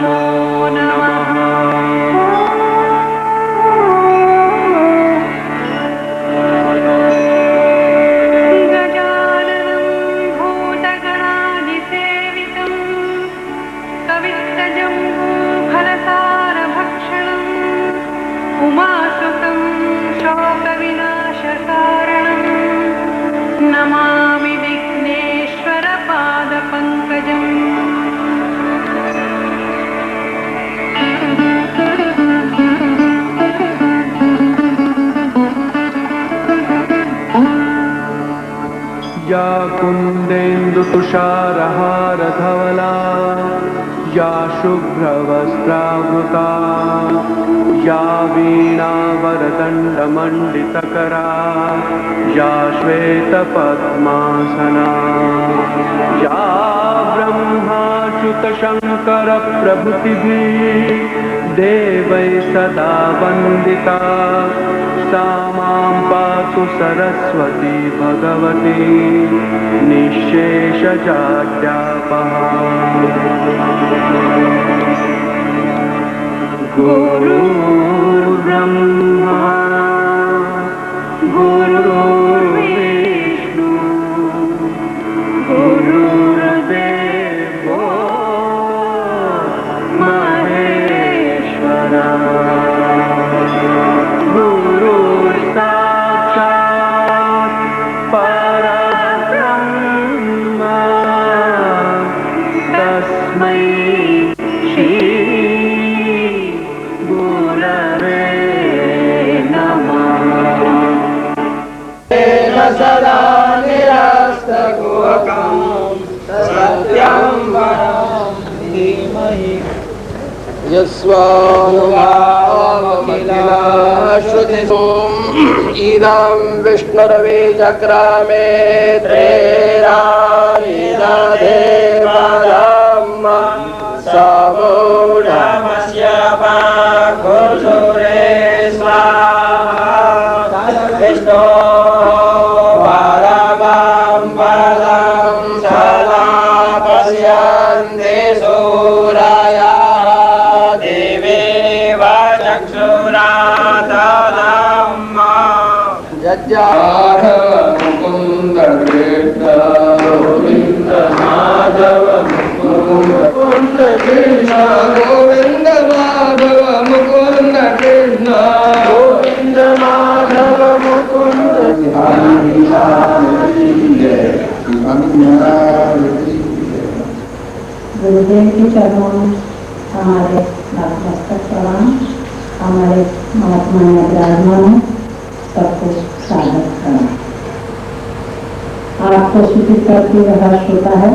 नमो नमः। गजाननं भूतगणादिसेवितं कवित्तजम्बूफलसारभक्षणम् उमासुतं शोकविनाशकारणं नमामि विघ्नेश्वरपादपङ्कजम्। या कुन्देन्दुतुषारहारधवला या शुभ्रवस्त्रावृता या वीणावरदण्डमण्डितकरा या श्वेतपद्मासना या ब्रह्माच्युतशङ्करप्रभृतिभिः देवैः सदा वन्दिता सा मां पातु सरस्वती भगवती निःशेषजाड्यापहा। गुरुर्ब्रह्मा गुरुर्विष्णु गुरुर्देवो महेश्वरा गुरुर्साक्षात् परब्रह्म तस्मै श्री गुरवे नमः। सदा निरस्तकुहकं सत्यं वरं धीमहि यस्वानुभावमखिलश्रुतिसोम इदं विष्णुरवे चक्रामे त्रेरानिदधेवधम्म समूढमस्य पाकुसुरे स्वाहा विष्णो परमं पदं सदा पश्यन्ति सूरयः देवेव चक्षुरातनम् जज्जार मुकुन्द कृष्ण गोविन्द माधव मुकुन्द कृष्ण गोविन्द माधव मुकुन्द कृष्ण गोविन्द माधव मुकुन्द गुरुदेव के चरणों में हमारे नतमस्तक प्रणाम। हमारे महात्मा विराजमान सबको सादर प्रणाम। आपको सूचित करके रहा होता है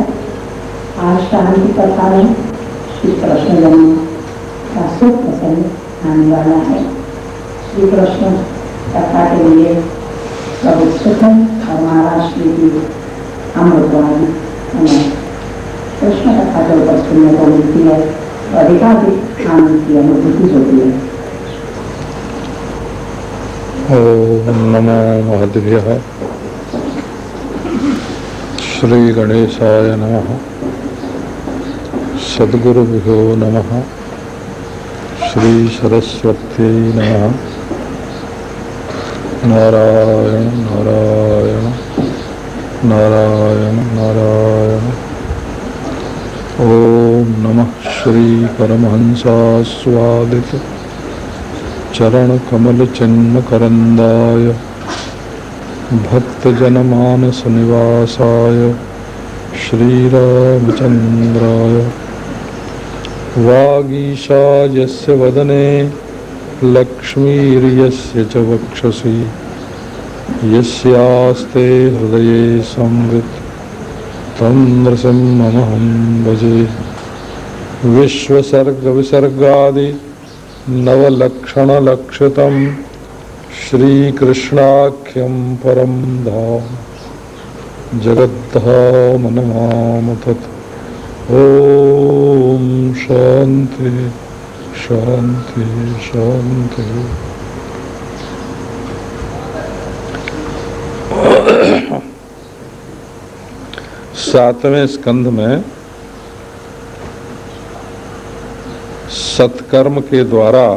आज शांति कथा में श्री कृष्ण जन्म का शुभ प्रसंग आने वाला है। श्री कृष्ण कथा के लिए सब उत्सुक है और महाराज श्री जी अमृतवाणी हमें कृष्ण कथा के ऊपर सुनने को मिलती है तो अधिकाधिक आनंद की अनुभूति होती है। ओम नमो महादेव्याय। श्री गणेशाय नमः। सद्गुरुभ्यो नमः। श्री सरस्वत्यै नमः। नारायण नारायण नारायण नारायण। ओम नमः श्री परमहंसास्वादित चरण कमल चिन्ह करंदाय भक्तजनमानस निवासाय श्रीरामचंद्राय वागीशा यस्य वदने लक्ष्मीर्यस्य च वक्षसि यस्यास्ते हृदये संवित् तं नृसिंहमहं भजे। विश्वसर्ग विसर्गादि नवलक्षणलक्षितं श्रीकृष्णाख्यं परं धाम जगद्धाम नमामि तत्। ओम शांति शांति शांति। सातवें स्कंध में सत्कर्म के द्वारा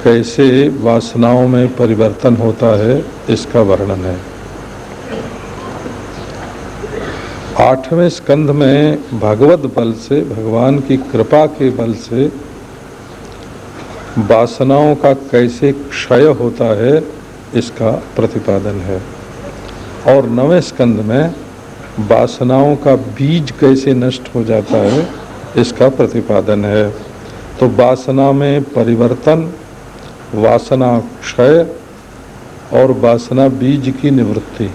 कैसे वासनाओं में परिवर्तन होता है इसका वर्णन है। 8वें स्कंध में भगवत बल से, भगवान की कृपा के बल से वासनाओं का कैसे क्षय होता है इसका प्रतिपादन है। और 9वें स्कंध में वासनाओं का बीज कैसे नष्ट हो जाता है इसका प्रतिपादन है। तो वासना में परिवर्तन, वासना क्षय और वासना बीज की निवृत्ति,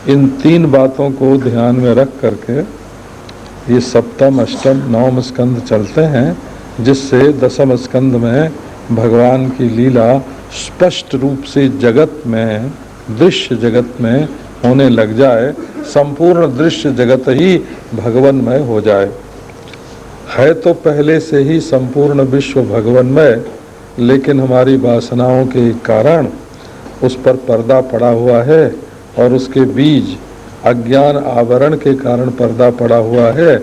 इन 3 बातों को ध्यान में रख करके ये सप्तम, अष्टम, 9वें स्कंध चलते हैं, जिससे 10वें स्कंध में भगवान की लीला स्पष्ट रूप से जगत में, दृश्य जगत में होने लग जाए, संपूर्ण दृश्य जगत ही भगवन्मय हो जाए। है तो पहले से ही संपूर्ण विश्व भगवन्मय, लेकिन हमारी वासनाओं के कारण उस पर पर्दा पड़ा हुआ है और उसके बीज अज्ञान आवरण के कारण पर्दा पड़ा हुआ है,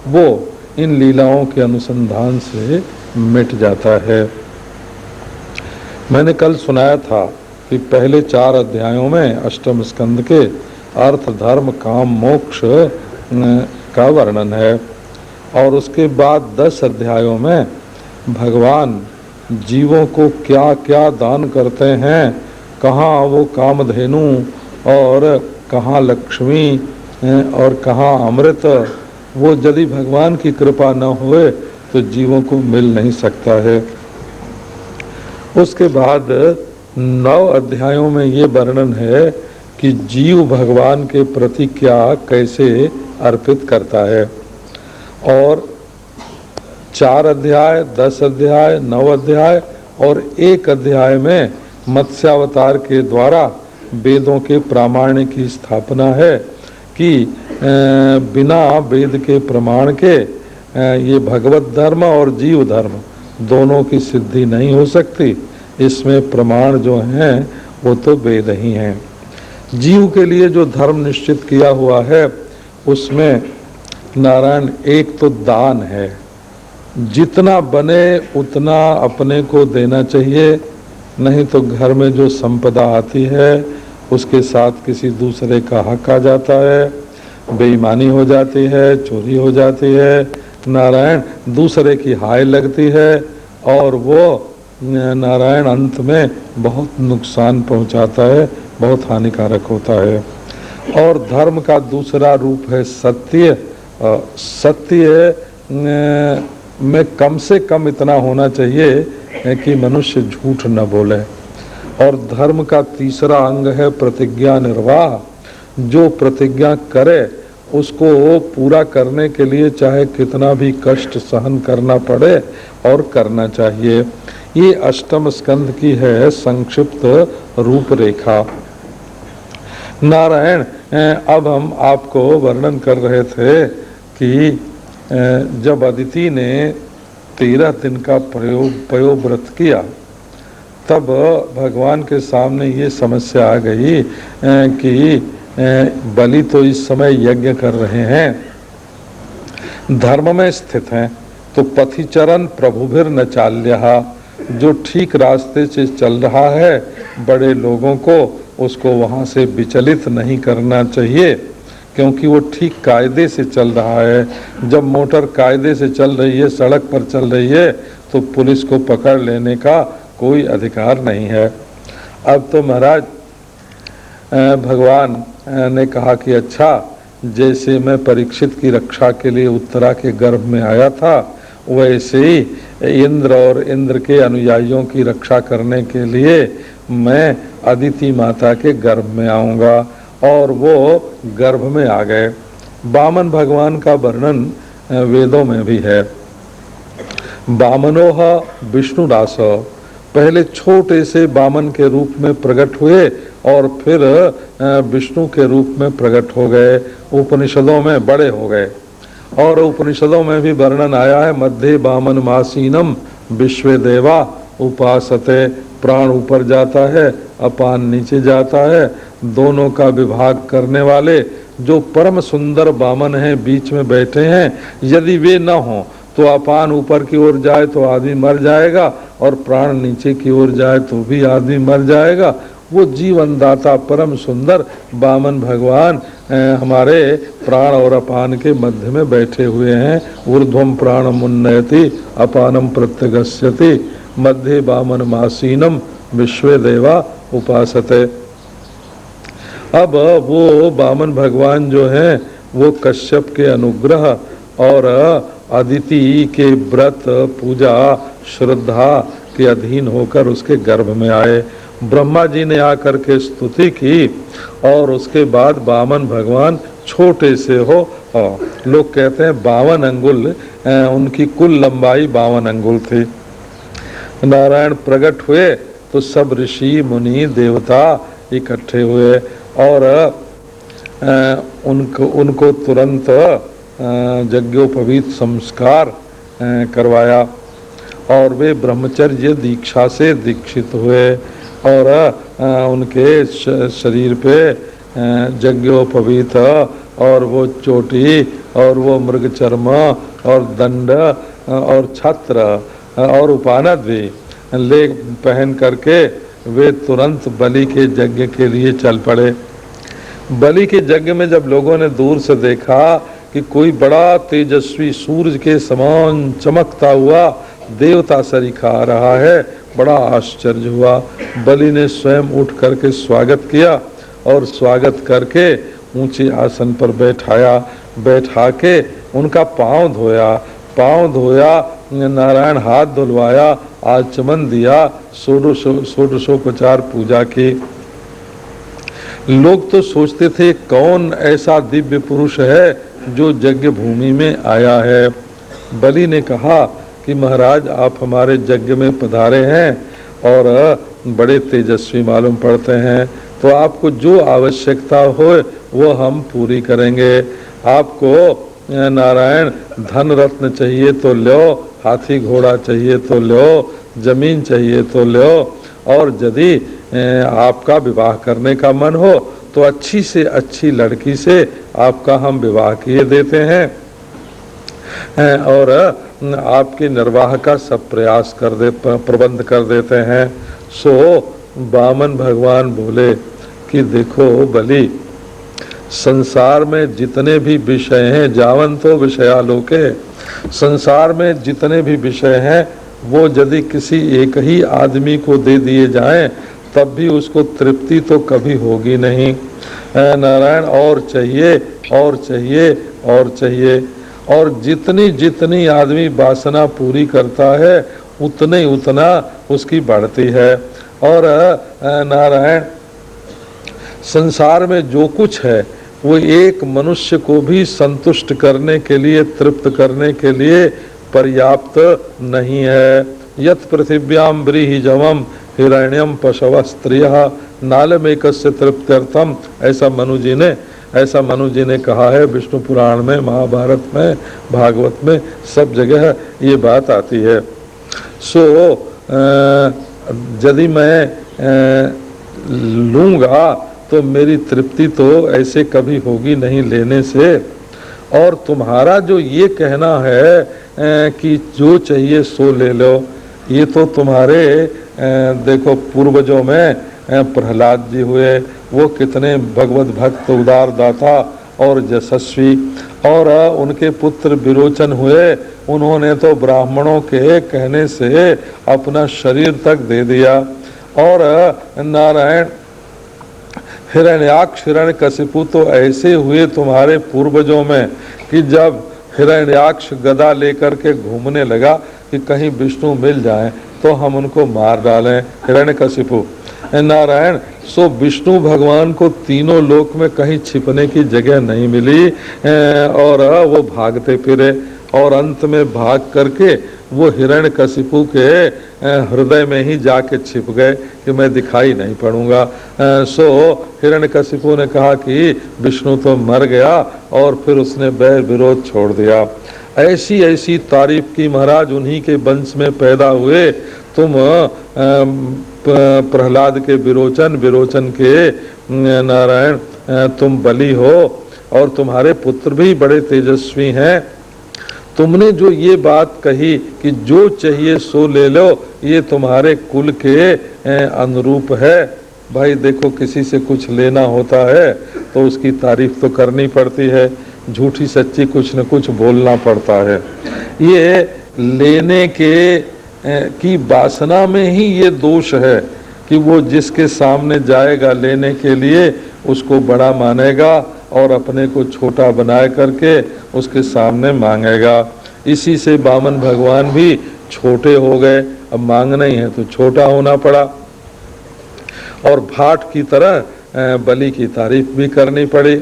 वो इन लीलाओं के अनुसंधान से मिट जाता है। मैंने कल सुनाया था कि पहले 4 अध्यायों में अष्टम स्कंद के अर्थ, धर्म, काम, मोक्ष का वर्णन है और उसके बाद 10 अध्यायों में भगवान जीवों को क्या क्या दान करते हैं, कहाँ वो कामधेनु और कहाँ लक्ष्मी और कहाँ अमृत, वो यदि भगवान की कृपा न होए तो जीवों को मिल नहीं सकता है। उसके बाद 9 अध्यायों में ये वर्णन है कि जीव भगवान के प्रति क्या कैसे अर्पित करता है। और 4 अध्याय, 10 अध्याय, 9 अध्याय और 1 अध्याय में मत्स्यावतार के द्वारा वेदों के प्रामाण्य की स्थापना है कि बिना वेद के प्रमाण के ये भगवत धर्म और जीव धर्म दोनों की सिद्धि नहीं हो सकती। इसमें प्रमाण जो हैं वो तो वेद ही हैं। जीव के लिए जो धर्म निश्चित किया हुआ है उसमें नारायण एक तो दान है, जितना बने उतना अपने को देना चाहिए, नहीं तो घर में जो संपदा आती है उसके साथ किसी दूसरे का हक आ जाता है, बेईमानी हो जाती है, चोरी हो जाती है, नारायण दूसरे की हाय लगती है और वो नारायण अंत में बहुत नुकसान पहुंचाता है, बहुत हानिकारक होता है। और धर्म का दूसरा रूप है सत्य। सत्य में कम से कम इतना होना चाहिए कि मनुष्य झूठ न बोले। और धर्म का तीसरा अंग है प्रतिज्ञा निर्वाह। जो प्रतिज्ञा करे उसको पूरा करने के लिए चाहे कितना भी कष्ट सहन करना पड़े और करना चाहिए। ये अष्टम स्कंध की है संक्षिप्त रूपरेखा। नारायण, अब हम आपको वर्णन कर रहे थे कि जब अदिति ने 13 दिन का पयोव्रत किया तब भगवान के सामने ये समस्या आ गई कि बलि तो इस समय यज्ञ कर रहे हैं, धर्म में स्थित हैं, तो पथिचरण प्रभुभिर न चाल्यहा, जो ठीक रास्ते से चल रहा है बड़े लोगों को उसको वहाँ से विचलित नहीं करना चाहिए, क्योंकि वो ठीक कायदे से चल रहा है। जब मोटर कायदे से चल रही है, सड़क पर चल रही है, तो पुलिस को पकड़ लेने का कोई अधिकार नहीं है। अब तो महाराज भगवान ने कहा कि अच्छा, जैसे मैं परीक्षित की रक्षा के लिए उत्तरा के गर्भ में आया था, वैसे ही इंद्र और इंद्र के अनुयायियों की रक्षा करने के लिए मैं अदिति माता के गर्भ में आऊँगा। और वो गर्भ में आ गए। वामन भगवान का वर्णन वेदों में भी है। वामनोह विष्णुदास, पहले छोटे से वामन के रूप में प्रकट हुए और फिर विष्णु के रूप में प्रकट हो गए, उपनिषदों में बड़े हो गए। और उपनिषदों में भी वर्णन आया है, मध्य वामन मासीनम विश्व देवा उपासते, प्राण ऊपर जाता है, अपान नीचे जाता है, दोनों का विभाग करने वाले जो परम सुंदर वामन हैं बीच में बैठे हैं, यदि वे न हों तो अपान ऊपर की ओर जाए तो आदमी मर जाएगा, और प्राण नीचे की ओर जाए तो भी आदमी मर जाएगा। वो जीवन दाता परम सुंदर वामन भगवान हमारे प्राण और अपान के मध्य में बैठे हुए हैं। ऊर्ध्वम प्राणम उन्नयति अपानम प्रत्यगस्यति मध्य वामन मासीनम विश्वे देवा उपासते। अब वो वामन भगवान जो हैं वो कश्यप के अनुग्रह और अदिति के व्रत पूजा श्रद्धा के अधीन होकर उसके गर्भ में आए। ब्रह्मा जी ने आकर के स्तुति की और उसके बाद वामन भगवान छोटे से हो, लोग कहते हैं 52 अंगुल, उनकी कुल लंबाई 52 अंगुल थी। नारायण प्रकट हुए तो सब ऋषि मुनि देवता इकट्ठे हुए और उनको तुरंत यज्ञोपवीत संस्कार करवाया और वे ब्रह्मचर्य दीक्षा से दीक्षित हुए और उनके शरीर पे यज्ञोपवीत और वो चोटी और वो मृग चर्म और दंड और छत्र और उपानद भी ले पहन करके वे तुरंत बलि के यज्ञ के लिए चल पड़े। बलि के यज्ञ में जब लोगों ने दूर से देखा कि कोई बड़ा तेजस्वी सूरज के समान चमकता हुआ देवता सरीखा आ रहा है, बड़ा आश्चर्य हुआ। बलि ने स्वयं उठ करके स्वागत किया और स्वागत करके ऊंचे आसन पर बैठा के उनका पांव धोया, नारायण हाथ धुलवाया, आचमन दिया, षोडशोपचार पूजा की। लोग तो सोचते थे कौन ऐसा दिव्य पुरुष है जो यज्ञ भूमि में आया है। बलि ने कहा कि महाराज आप हमारे यज्ञ में पधारे हैं और बड़े तेजस्वी मालूम पड़ते हैं, तो आपको जो आवश्यकता हो वो हम पूरी करेंगे। आपको नारायण धन रत्न चाहिए तो लो, हाथी घोड़ा चाहिए तो लो, जमीन चाहिए तो लो, और यदि आपका विवाह करने का मन हो तो अच्छी से अच्छी लड़की से आपका हम विवाह किए देते हैं और आपके निर्वाह का सब प्रयास प्रबंध कर देते हैं। सो वामन भगवान बोले कि देखो बलि, संसार में जितने भी विषय हैं, जावंतो विषयालोके, संसार में जितने भी विषय हैं वो यदि किसी एक ही आदमी को दे दिए जाएं तब भी उसको तृप्ति तो कभी होगी नहीं। नारायण और चाहिए और चाहिए और चाहिए, और जितनी जितनी आदमी वासना पूरी करता है उतना उसकी बढ़ती है। और नारायण संसार में जो कुछ है वो एक मनुष्य को भी संतुष्ट करने के लिए, तृप्त करने के लिए पर्याप्त नहीं है। यत् पृथिव्याम व्रीहिजवम हिरण्यम पशव स्त्रियः नालमेकस्य तृप्त्यर्थम, ऐसा मनु जी ने कहा है। विष्णु पुराण में, महाभारत में, भागवत में सब जगह ये बात आती है। सो यदि मैं लूँगा तो मेरी तृप्ति तो ऐसे कभी होगी नहीं लेने से। और तुम्हारा जो ये कहना है कि जो चाहिए सो ले लो, ये तो तुम्हारे देखो पूर्वजों में प्रहलाद जी हुए, वो कितने भगवत भक्त उदार दाता और यशस्वी, और उनके पुत्र विरोचन हुए, उन्होंने तो ब्राह्मणों के कहने से अपना शरीर तक दे दिया। और नारायण हिरण्याक्ष हिरण्यकशिपु तो ऐसे हुए तुम्हारे पूर्वजों में कि जब हिरण्याक्ष गदा लेकर के घूमने लगा कि कहीं विष्णु मिल जाएं तो हम उनको मार डालें, हिरण्यकशिपु। नारायण सो विष्णु भगवान को तीनों लोक में कहीं छिपने की जगह नहीं मिली और वो भागते फिरे, और अंत में भाग करके वो हिरण्यकशिपु के हृदय में ही जाके छिप गए कि मैं दिखाई नहीं पड़ूंगा। सो हिरण्यकशिपु ने कहा कि विष्णु तो मर गया, और फिर उसने बैर विरोध छोड़ दिया। ऐसी ऐसी तारीफ की महाराज, उन्हीं के वंश में पैदा हुए तुम, प्रहलाद के विरोचन, विरोचन के नारायण तुम बलि हो, और तुम्हारे पुत्र भी बड़े तेजस्वी हैं। तुमने जो ये बात कही कि जो चाहिए सो ले लो, ये तुम्हारे कुल के अनुरूप है। भाई देखो, किसी से कुछ लेना होता है तो उसकी तारीफ तो करनी पड़ती है, झूठी सच्ची कुछ न कुछ बोलना पड़ता है। ये लेने की वासना में ही ये दोष है कि वो जिसके सामने जाएगा लेने के लिए उसको बड़ा मानेगा और अपने को छोटा बनाए करके उसके सामने मांगेगा। इसी से वामन भगवान भी छोटे हो गए, अब मांगना ही है तो छोटा होना पड़ा। और भाट की तरह बलि की तारीफ भी करनी पड़ी।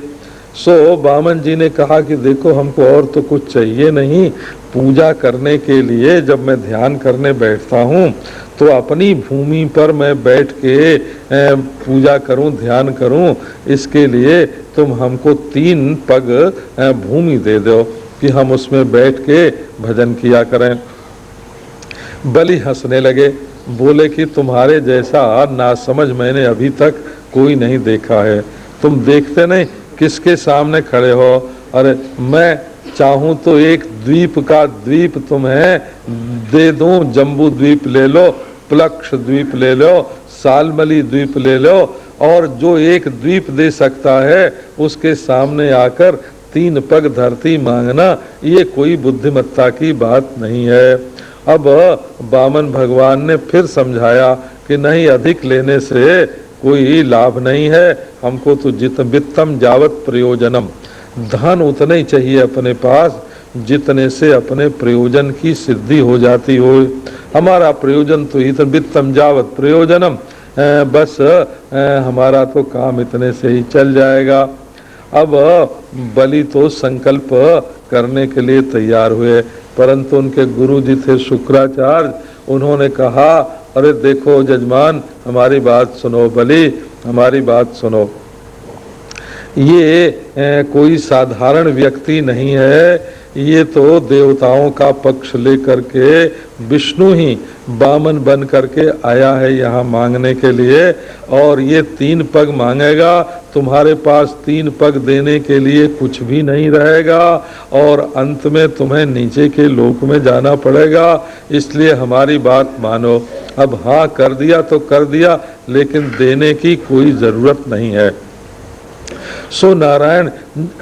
सो वामन जी ने कहा कि देखो, हमको और तो कुछ चाहिए नहीं, पूजा करने के लिए जब मैं ध्यान करने बैठता हूँ तो अपनी भूमि पर मैं बैठ के पूजा करूँ, ध्यान करूँ, इसके लिए तुम हमको 3 पग भूमि दे दो कि हम उसमें बैठ के भजन किया करें। बलि हंसने लगे, बोले कि तुम्हारे जैसा नासमझ मैंने अभी तक कोई नहीं देखा है। तुम देखते नहीं किसके सामने खड़े हो। अरे मैं चाहूं तो एक द्वीप का द्वीप तुम्हें दे दूं, जम्बू द्वीप ले लो, प्लक्ष द्वीप ले लो, सालमली द्वीप ले लो, और जो एक द्वीप दे सकता है उसके सामने आकर 3 पग धरती मांगना, ये कोई बुद्धिमत्ता की बात नहीं है। अब वामन भगवान ने फिर समझाया कि नहीं, अधिक लेने से कोई लाभ नहीं है, हमको तो जित वित्तम जावत प्रयोजनम, धन उतना ही चाहिए अपने पास जितने से अपने प्रयोजन की सिद्धि हो जाती हो। हमारा प्रयोजन तो इतना, वित्तम जावत प्रयोजनम, बस हमारा तो काम इतने से ही चल जाएगा। अब बलि तो संकल्प करने के लिए तैयार हुए, परंतु उनके गुरु जी थे शुक्राचार्य, उन्होंने कहा अरे देखो जजमान, हमारी बात सुनो, बलि हमारी बात सुनो। ये कोई साधारण व्यक्ति नहीं है, ये तो देवताओं का पक्ष लेकर के विष्णु ही वामन बन करके आया है यहाँ मांगने के लिए, और ये 3 पग मांगेगा। तुम्हारे पास 3 पग देने के लिए कुछ भी नहीं रहेगा और अंत में तुम्हें नीचे के लोक में जाना पड़ेगा, इसलिए हमारी बात मानो। अब हाँ कर दिया तो कर दिया, लेकिन देने की कोई जरूरत नहीं है। सो नारायण,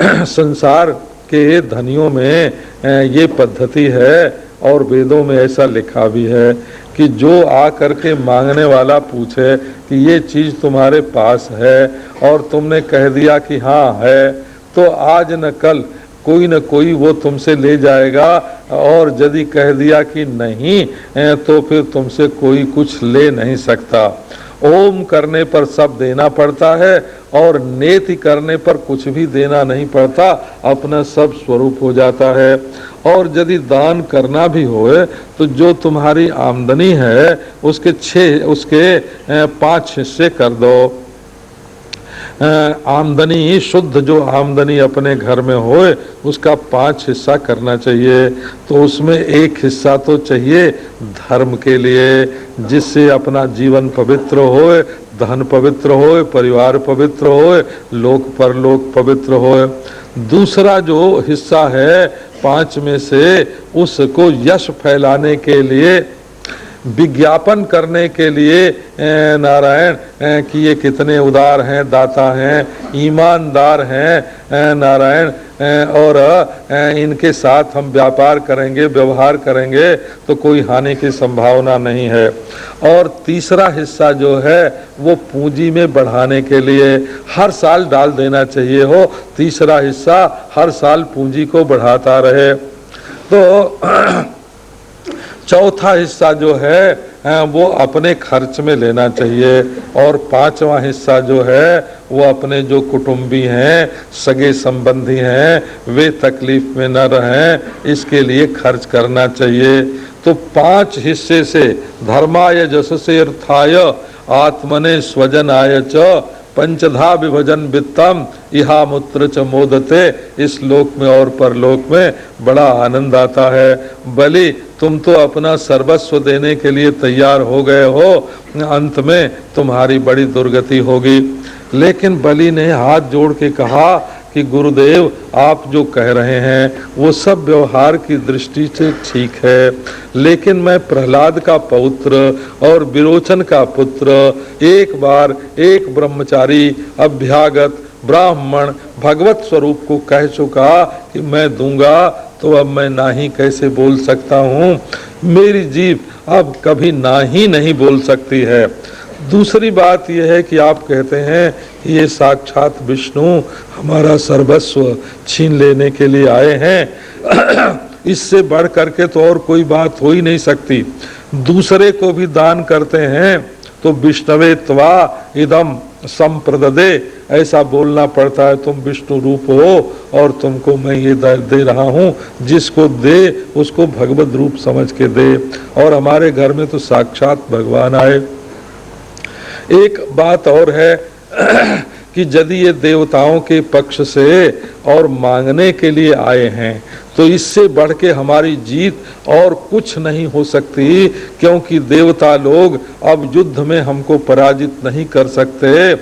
संसार के धनियों में ये पद्धति है और वेदों में ऐसा लिखा भी है कि जो आ करके मांगने वाला पूछे कि ये चीज तुम्हारे पास है और तुमने कह दिया कि हाँ है, तो आज न कल कोई न कोई वो तुमसे ले जाएगा, और यदि कह दिया कि नहीं तो फिर तुमसे कोई कुछ ले नहीं सकता। ओम करने पर सब देना पड़ता है और नेति करने पर कुछ भी देना नहीं पड़ता, अपना सब स्वरूप हो जाता है। और यदि दान करना भी होए तो जो तुम्हारी आमदनी है उसके 5 हिस्से कर दो। आमदनी शुद्ध, जो आमदनी अपने घर में होए उसका 5 हिस्सा करना चाहिए। तो उसमें 1 हिस्सा तो चाहिए धर्म के लिए, जिससे अपना जीवन पवित्र होए, धन पवित्र होए, परिवार पवित्र होए, लोक परलोक पवित्र होए। दूसरा जो हिस्सा है 5 में से, उसको यश फैलाने के लिए, विज्ञापन करने के लिए नारायण कि ये कितने उदार हैं, दाता हैं, ईमानदार हैं नारायण, और इनके साथ हम व्यापार करेंगे, व्यवहार करेंगे तो कोई हानि की संभावना नहीं है। और तीसरा हिस्सा जो है वो पूंजी में बढ़ाने के लिए हर साल डाल देना चाहिए हो, तीसरा हिस्सा हर साल पूंजी को बढ़ाता रहे। तो चौथा हिस्सा जो है वो अपने खर्च में लेना चाहिए, और 5वां हिस्सा जो है वो अपने जो कुटुंबी हैं, सगे संबंधी हैं, वे तकलीफ में न रहें, इसके लिए खर्च करना चाहिए। तो 5 हिस्से से धर्माय जससे अर्थाय आत्मने स्वजनाय च पंचधा विभजन वित्तम इहा मूत्र च मोदते, इस लोक में और परलोक में बड़ा आनंद आता है। बलि तुम तो अपना सर्वस्व देने के लिए तैयार हो गए हो, अंत में तुम्हारी बड़ी दुर्गति होगी। लेकिन बलि ने हाथ जोड़ के कहा कि गुरुदेव आप जो कह रहे हैं वो सब व्यवहार की दृष्टि से ठीक है, लेकिन मैं प्रहलाद का पौत्र और विरोचन का पुत्र एक बार एक ब्रह्मचारी अभ्यागत ब्राह्मण भगवत स्वरूप को कह चुका कि मैं दूंगा, तो अब मैं नाही कैसे बोल सकता हूँ। मेरी जीभ अब कभी नाही नहीं बोल सकती है। दूसरी बात यह है कि आप कहते हैं कि ये साक्षात विष्णु हमारा सर्वस्व छीन लेने के लिए आए हैं। इससे बढ़ करके तो और कोई बात हो ही नहीं सकती। दूसरे को भी दान करते हैं तो विष्णवे त्वा इदम संप्रददे ऐसा बोलना पड़ता है। तुम विष्णु रूप हो और तुमको मैं ये दे रहा हूँ, जिसको दे उसको भगवत रूप समझ के दे। और हमारे घर में तो साक्षात भगवान आए। एक बात और है कि यदि ये देवताओं के पक्ष से और मांगने के लिए आए हैं तो इससे बढ़ के हमारी जीत और कुछ नहीं हो सकती, क्योंकि देवता लोग अब युद्ध में हमको पराजित नहीं कर सकते।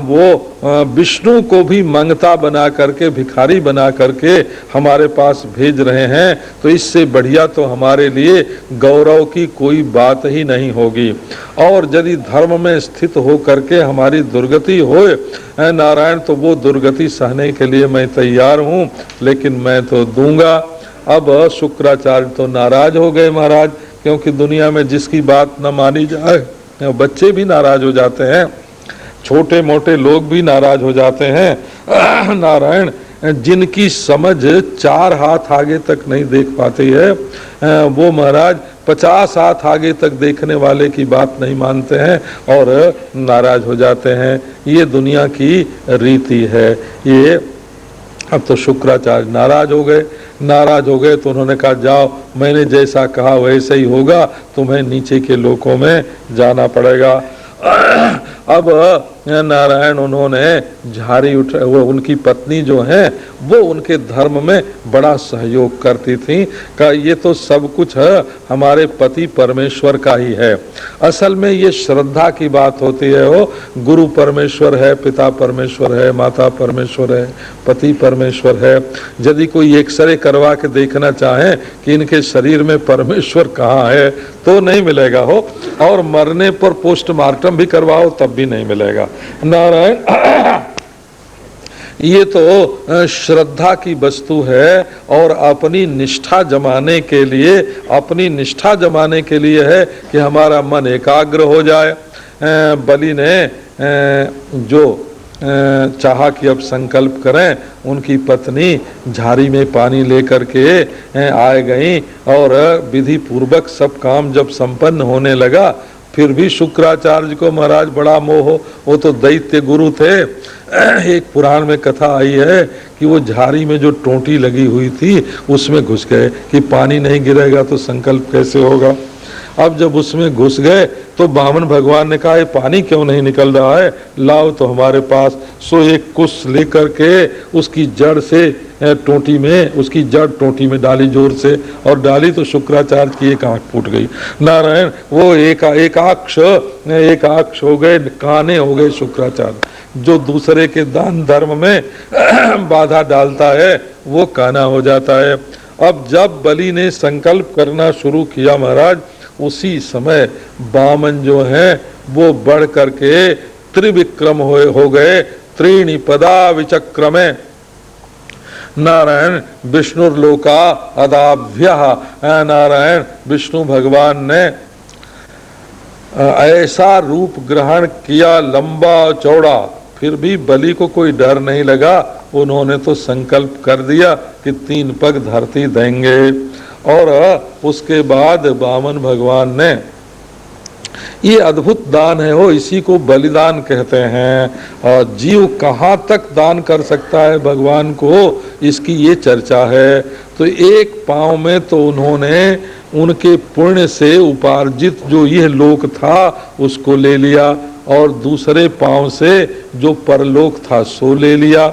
वो विष्णु को भी मंगता बना करके, भिखारी बना करके हमारे पास भेज रहे हैं, तो इससे बढ़िया तो हमारे लिए गौरव की कोई बात ही नहीं होगी। और यदि धर्म में स्थित हो करके हमारी दुर्गति होए नारायण, तो वो दुर्गति सहने के लिए मैं तैयार हूँ, लेकिन मैं तो दूंगा। अब शुक्राचार्य तो नाराज हो गए महाराज, क्योंकि दुनिया में जिसकी बात न मानी जाए बच्चे भी नाराज हो जाते हैं, छोटे मोटे लोग भी नाराज हो जाते हैं। नारायण, जिनकी समझ 4 हाथ आगे तक नहीं देख पाती है वो महाराज 50 हाथ आगे तक देखने वाले की बात नहीं मानते हैं और नाराज हो जाते हैं। ये दुनिया की रीति है। ये अब तो शुक्राचार्य नाराज हो गए तो उन्होंने कहा जाओ, मैंने जैसा कहा वैसे ही होगा, तुम्हें नीचे के लोकों में जाना पड़ेगा। अब नारायण उन्होंने झाड़ी उठा, वो उनकी पत्नी जो है वो उनके धर्म में बड़ा सहयोग करती थी। का ये तो सब कुछ है हमारे पति परमेश्वर का ही है। असल में ये श्रद्धा की बात होती है। वो गुरु परमेश्वर है, पिता परमेश्वर है, माता परमेश्वर है, पति परमेश्वर है। यदि कोई एक्सरे करवा के देखना चाहे कि इनके शरीर में परमेश्वर कहाँ है तो नहीं मिलेगा हो, और मरने पर पोस्टमार्टम भी करवाओ तब भी नहीं मिलेगा। नारायण, ये तो श्रद्धा की वस्तु है और अपनी निष्ठा जमाने के लिए है कि हमारा मन एकाग्र हो जाए। बलि ने जो चाहा कि अब संकल्प करें, उनकी पत्नी झाड़ी में पानी लेकर के आए गई और विधि पूर्वक सब काम जब संपन्न होने लगा, फिर भी शुक्राचार्य को महाराज बड़ा मोह। वो तो दैत्य गुरु थे। एक पुराण में कथा आई है कि वो झाड़ी में जो टोंटी लगी हुई थी उसमें घुस गए कि पानी नहीं गिरेगा तो संकल्प कैसे होगा। अब जब उसमें घुस गए तो वामन भगवान ने कहा ये पानी क्यों नहीं निकल रहा है, लाओ तो हमारे पास। सो एक कुश लेकर के उसकी जड़ से टोंटी में डाली जोर से, और डाली तो शुक्राचार्य की एक आंख फूट गई। नारायण, वो एकाक्ष हो गए, काने हो गए शुक्राचार्य। जो दूसरे के दान धर्म में बाधा डालता है वो काना हो जाता है। अब जब बलि ने संकल्प करना शुरू किया महाराज, उसी समय वामन जो है वो बढ़ करके त्रिविक्रम हो गए। त्रीणि पदा विचक्रमे नारायण विष्णुर्लोका अदाभ्यः। नारायण विष्णु भगवान ने ऐसा रूप ग्रहण किया लंबा चौड़ा, फिर भी बलि को कोई डर नहीं लगा। उन्होंने तो संकल्प कर दिया कि 3 पग धरती देंगे। और उसके बाद वामन भगवान ने, ये अद्भुत दान है वो, इसी को बलिदान कहते हैं। और जीव कहाँ तक दान कर सकता है भगवान को, इसकी ये चर्चा है। तो एक पांव में तो उन्होंने उनके पुण्य से उपार्जित जो यह लोक था उसको ले लिया, और दूसरे पांव से जो परलोक था सो ले लिया।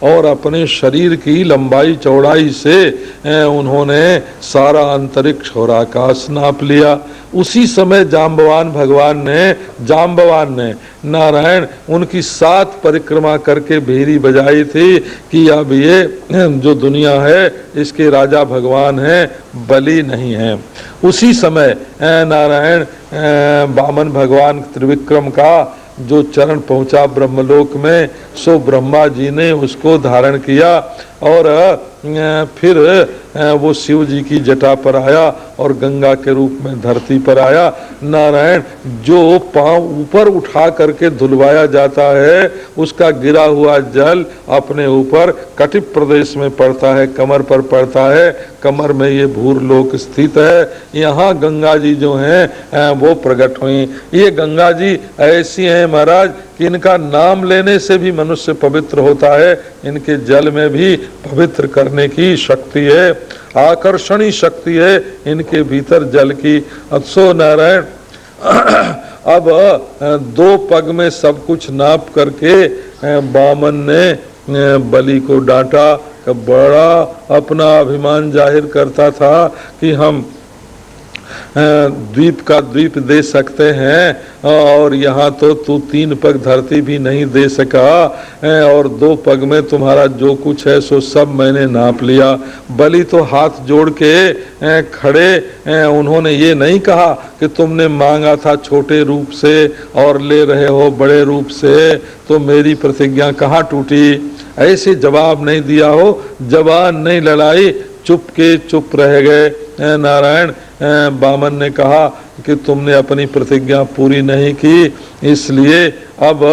और अपने शरीर की लंबाई चौड़ाई से उन्होंने सारा अंतरिक्ष और आकाश नाप लिया। उसी समय जाम्बवान ने नारायण उनकी 7 परिक्रमा करके भेरी बजाई थी कि अब ये जो दुनिया है इसके राजा भगवान हैं, बलि नहीं है। उसी समय नारायण वामन भगवान त्रिविक्रम का जो चरण पहुंचा ब्रह्मलोक में, सो ब्रह्मा जी ने उसको धारण किया और फिर वो शिव जी की जटा पर आया और गंगा के रूप में धरती पर आया। नारायण जो पांव ऊपर उठा करके धुलवाया जाता है उसका गिरा हुआ जल अपने ऊपर कटिप प्रदेश में पड़ता है, कमर पर पड़ता है। कमर में ये भूरलोक स्थित है। यहाँ गंगा जी जो हैं वो प्रकट हुई। ये गंगा जी ऐसी हैं महाराज कि इनका नाम लेने से भी मनुष्य पवित्र होता है। इनके जल में भी पवित्र करने की शक्ति है, आकर्षणी शक्ति है इनके भीतर जल की। सो नारायण अब 2 पग में सब कुछ नाप करके वामन ने बलि को डांटा। बड़ा अपना अभिमान जाहिर करता था कि हम द्वीप का द्वीप दे सकते हैं और यहाँ तो तू 3 पग धरती भी नहीं दे सका और 2 पग में तुम्हारा जो कुछ है सो सब मैंने नाप लिया। बलि तो हाथ जोड़ के खड़े, उन्होंने ये नहीं कहा कि तुमने मांगा था छोटे रूप से और ले रहे हो बड़े रूप से, तो मेरी प्रतिज्ञा कहाँ टूटी। ऐसे जवाब नहीं दिया हो, जबान नहीं लड़ाई, चुप के चुप रह गए। नारायण वामन ने कहा कि तुमने अपनी प्रतिज्ञा पूरी नहीं की, इसलिए अब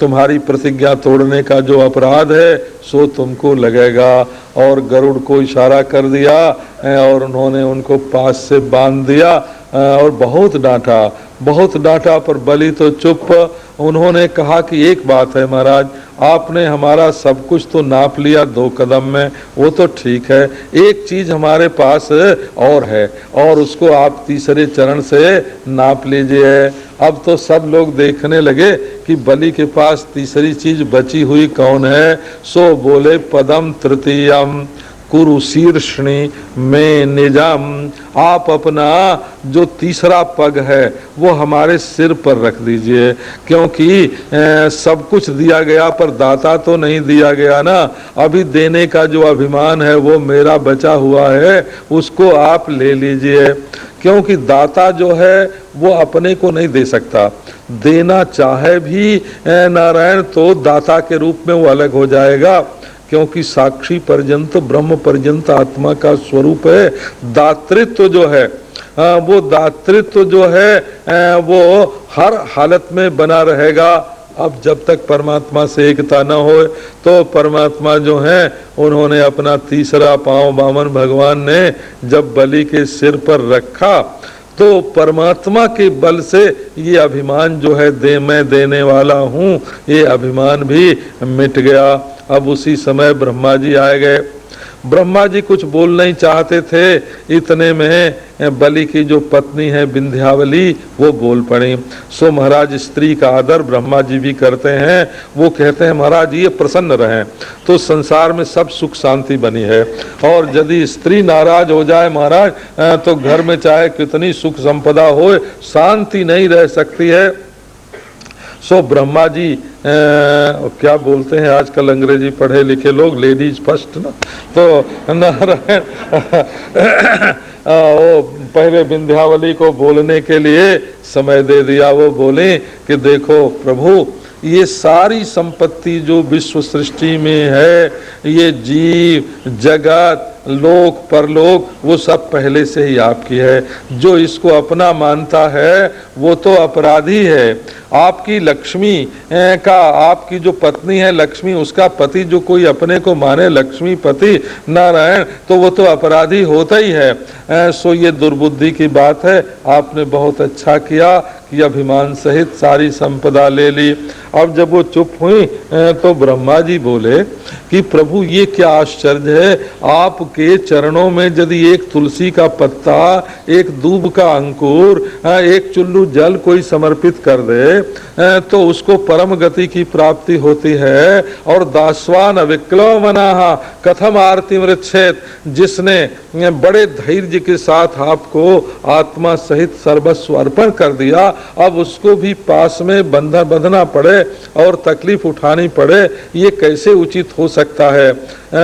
तुम्हारी प्रतिज्ञा तोड़ने का जो अपराध है सो तुमको लगेगा। और गरुड़ को इशारा कर दिया और उन्होंने उनको पास से बांध दिया और बहुत डांटा पर बलि तो चुप। उन्होंने कहा कि एक बात है महाराज, आपने हमारा सब कुछ तो नाप लिया 2 कदम में, वो तो ठीक है, एक चीज हमारे पास और है और उसको आप तीसरे चरण से नाप लीजिए। अब तो सब लोग देखने लगे कि बलि के पास तीसरी चीज बची हुई कौन है। सो बोले पदम तृतीयम कुरु शीर्षणी में निजम, आप अपना जो तीसरा पग है वो हमारे सिर पर रख दीजिए, क्योंकि सब कुछ दिया गया पर दाता तो नहीं दिया गया ना। अभी देने का जो अभिमान है वो मेरा बचा हुआ है, उसको आप ले लीजिए। क्योंकि दाता जो है वो अपने को नहीं दे सकता, देना चाहे भी नारायण तो दाता के रूप में वो अलग हो जाएगा, क्योंकि साक्षी पर्यंत ब्रह्म पर्यंत आत्मा का स्वरूप है। दातृत्व जो है वो दातृत्व जो है वो हर हालत में बना रहेगा। अब जब तक परमात्मा से एकता न हो तो परमात्मा जो है उन्होंने अपना तीसरा पांव वामन भगवान ने जब बलि के सिर पर रखा तो परमात्मा के बल से ये अभिमान जो है मैं देने वाला हूँ, ये अभिमान भी मिट गया। अब उसी समय ब्रह्मा जी आए गए। ब्रह्मा जी कुछ बोल नहीं चाहते थे, इतने में बलि की जो पत्नी है विंध्यावली वो बोल पड़ी। सो महाराज स्त्री का आदर ब्रह्मा जी भी करते हैं। वो कहते हैं महाराज ये प्रसन्न रहें तो संसार में सब सुख शांति बनी है, और यदि स्त्री नाराज हो जाए महाराज तो घर में चाहे कितनी सुख संपदा हो शांति नहीं रह सकती है। सो ब्रह्मा जी क्या बोलते हैं आजकल अंग्रेजी पढ़े लिखे लोग, लेडीज फर्स्ट ना, तो नारायण वो पहले विंध्यावली को बोलने के लिए समय दे दिया। वो बोले कि देखो प्रभु, ये सारी संपत्ति जो विश्व सृष्टि में है, ये जीव जगत लोक परलोक वो सब पहले से ही आपकी है। जो इसको अपना मानता है वो तो अपराधी है। आपकी लक्ष्मी का, आपकी जो पत्नी है लक्ष्मी, उसका पति जो कोई अपने को माने लक्ष्मी पति नारायण, तो वो तो अपराधी होता ही है। सो ये दुर्बुद्धि की बात है। आपने बहुत अच्छा किया कि अभिमान सहित सारी संपदा ले ली। अब जब वो चुप हुई तो ब्रह्मा जी बोले कि प्रभु ये क्या आश्चर्य है, आप के चरणों में यदि एक तुलसी का पत्ता, एक दूब का अंकुर, एक चुल्लू जल कोई समर्पित कर दे तो उसको परम गति की प्राप्ति होती है। और दास्वान अविक्लव मनाहा कथम आरती मृच्छेद, जिसने बड़े धैर्य के साथ आपको आत्मा सहित सर्वस्व अर्पण कर दिया, अब उसको भी पास में बंधना पड़े और तकलीफ उठानी पड़े, ये कैसे उचित हो सकता है।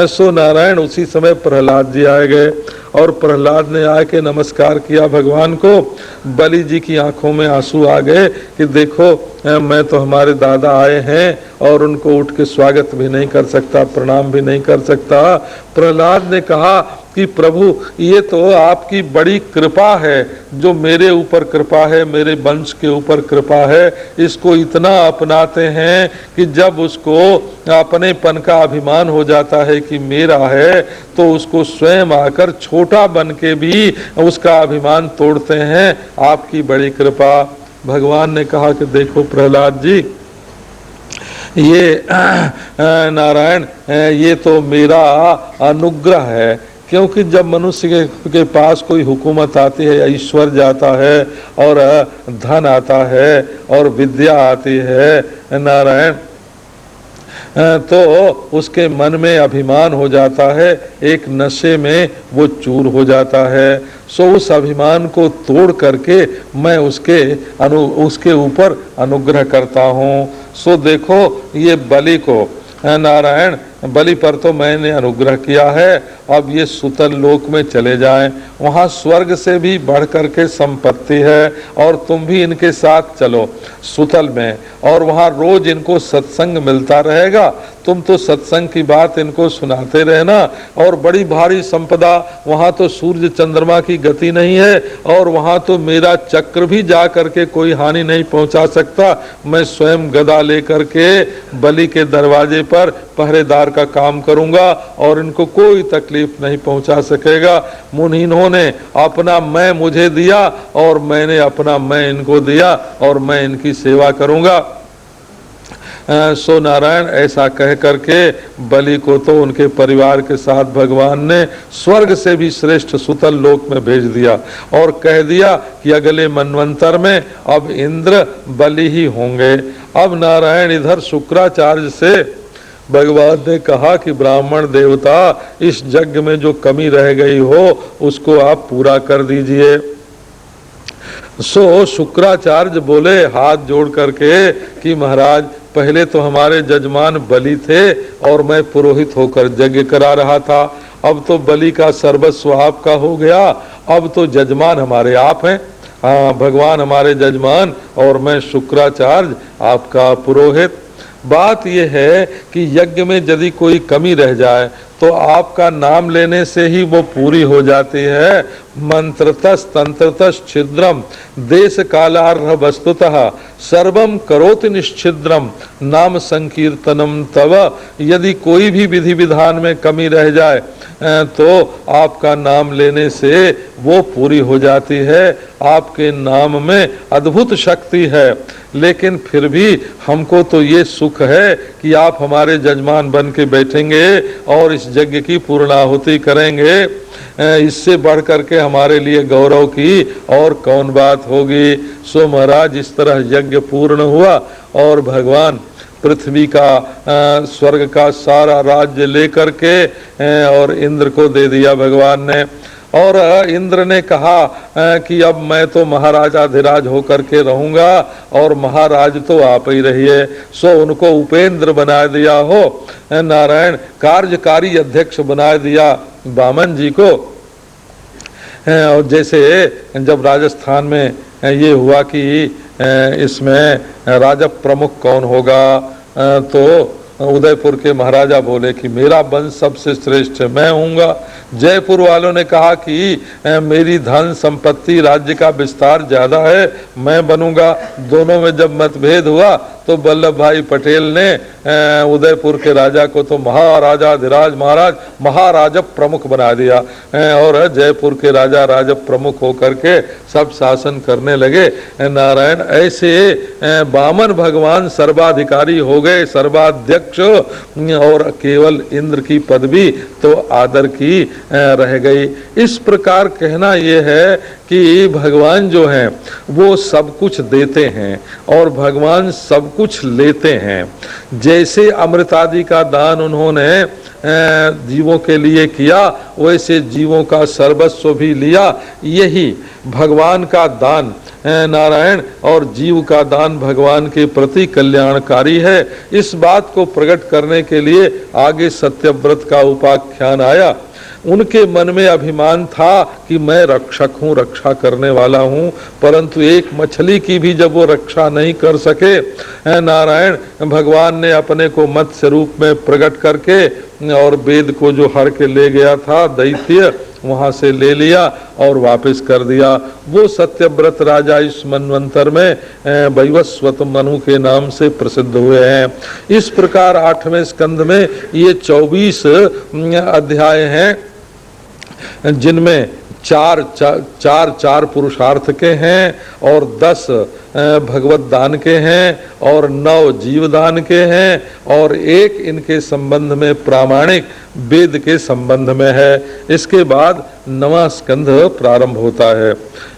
सो नारायण उसी समय प्रहलाद जी आए गए और प्रहलाद ने आके नमस्कार किया भगवान को। बलि जी की आंखों में आंसू आ गए कि देखो मैं तो हमारे दादा आए हैं और उनको उठ के स्वागत भी नहीं कर सकता, प्रणाम भी नहीं कर सकता। प्रहलाद ने कहा कि प्रभु ये तो आपकी बड़ी कृपा है, जो मेरे ऊपर कृपा है, मेरे वंश के ऊपर कृपा है, इसको इतना अपनाते हैं कि जब उसको अपनेपन का अभिमान हो जाता है कि मेरा है, तो उसको स्वयं आकर छोटा बन के भी उसका अभिमान तोड़ते हैं। आपकी बड़ी कृपा। भगवान ने कहा कि देखो प्रहलाद जी, ये नारायण ये तो मेरा अनुग्रह है, क्योंकि जब मनुष्य के पास कोई हुकूमत आती है या ईश्वर जाता है और धन आता है और विद्या आती है नारायण, तो उसके मन में अभिमान हो जाता है, एक नशे में वो चूर हो जाता है। सो उस अभिमान को तोड़ करके मैं उसके ऊपर अनुग्रह करता हूँ। सो देखो ये बलि को नारायण, बलि पर तो मैंने अनुग्रह किया है, अब ये सुतल लोक में चले जाएं, वहाँ स्वर्ग से भी बढ़ करके संपत्ति है, और तुम भी इनके साथ चलो सुतल में, और वहाँ रोज इनको सत्संग मिलता रहेगा। तुम तो सत्संग की बात इनको सुनाते रहना, और बड़ी भारी संपदा, वहाँ तो सूर्य चंद्रमा की गति नहीं है, और वहाँ तो मेरा चक्र भी जा करके कोई हानि नहीं पहुँचा सकता। मैं स्वयं गदा लेकर के बलि के दरवाजे पर पहरेदार का काम करूंगा और इनको कोई तकलीफ नहीं पहुंचा सकेगा। मुनीनों ने अपना मैं मुझे दिया और मैंने अपना मैं इनको दिया, और मैं इनकी सेवा करूंगा। सो नारायण ऐसा कह करके बलि को तो उनके परिवार के साथ भगवान ने स्वर्ग से भी श्रेष्ठ सुतल लोक में भेज दिया, और कह दिया कि अगले मनवंतर में अब इंद्र बलि ही होंगे। अब नारायण इधर शुक्राचार्य से भगवान ने कहा कि ब्राह्मण देवता, इस यज्ञ में जो कमी रह गई हो उसको आप पूरा कर दीजिए। सो शुक्राचार्य बोले हाथ जोड़ करके कि महाराज, पहले तो हमारे जजमान बलि थे और मैं पुरोहित होकर यज्ञ करा रहा था, अब तो बलि का सर्वस्व आपका हो गया, अब तो जजमान हमारे आप हैं। हाँ, भगवान हमारे जजमान और मैं शुक्राचार्य आपका पुरोहित। बात यह है कि यज्ञ में यदि कोई कमी रह जाए तो आपका नाम लेने से ही वो पूरी हो जाती है। मंत्रतस तंत्रतस छिद्रम देश कालार्ह वस्तुतः सर्वम करोति निश्छिद्रम नाम संकीर्तनम तव। यदि कोई भी विधि विधान में कमी रह जाए तो आपका नाम लेने से वो पूरी हो जाती है। आपके नाम में अद्भुत शक्ति है, लेकिन फिर भी हमको तो ये सुख है कि आप हमारे जजमान बन के बैठेंगे और इस यज्ञ की पूर्णाहुति करेंगे। इससे बढ़ करके हमारे लिए गौरव की और कौन बात होगी। सो महाराज इस तरह यज्ञ पूर्ण हुआ और भगवान पृथ्वी का स्वर्ग का सारा राज्य लेकर के और इंद्र को दे दिया भगवान ने। और इंद्र ने कहा कि अब मैं तो महाराजाधिराज होकर के रहूंगा और महाराज तो आप ही रहिए। सो उनको उपेंद्र बना दिया हो नारायण, कार्यकारी अध्यक्ष बना दिया बामन जी को। और जैसे जब राजस्थान में ये हुआ कि इसमें राजा प्रमुख कौन होगा, तो उदयपुर के महाराजा बोले कि मेरा वंश सबसे श्रेष्ठ है, मैं हूँगा। जयपुर वालों ने कहा कि मेरी धन संपत्ति राज्य का विस्तार ज्यादा है, मैं बनूंगा। दोनों में जब मतभेद हुआ तो तो वल्लभ भाई पटेल ने उदयपुर के राजा को तो महाराजाधिराज महाराज महाराज प्रमुख बना दिया और जयपुर के राजा राज प्रमुख होकर के सब शासन करने लगे। नारायण ऐसे वामन भगवान सर्वाधिकारी हो गए, सर्वाध्यक्ष, और केवल इंद्र की पदवी तो आदर की रह गई। इस प्रकार कहना यह है कि भगवान जो हैं वो सब कुछ देते हैं और भगवान सब कुछ लेते हैं। जैसे अमृत आदि का दान उन्होंने जीवों के लिए किया, वैसे जीवों का सर्वस्व भी लिया। यही भगवान का दान नारायण और जीव का दान भगवान के प्रति कल्याणकारी है। इस बात को प्रकट करने के लिए आगे सत्यव्रत का उपाख्यान आया। उनके मन में अभिमान था कि मैं रक्षक हूँ, रक्षा करने वाला हूँ, परंतु एक मछली की भी जब वो रक्षा नहीं कर सके, नारायण भगवान ने अपने को मत्स्य रूप में प्रकट करके और वेद को जो हर के ले गया था दैत्य, वहां से ले लिया और वापस कर दिया। वो सत्यव्रत राजा इस मनवंतर में वैवस्वत मनु के नाम से प्रसिद्ध हुए हैं। इस प्रकार 8वें स्कंद में ये 24 अध्याय हैं, जिनमें चार पुरुषार्थ के हैं और 10 भगवत दान के हैं और 9 जीव दान के हैं और 1 इनके संबंध में प्रामाणिक वेद के संबंध में है। इसके बाद 9वां स्कंद प्रारंभ होता है।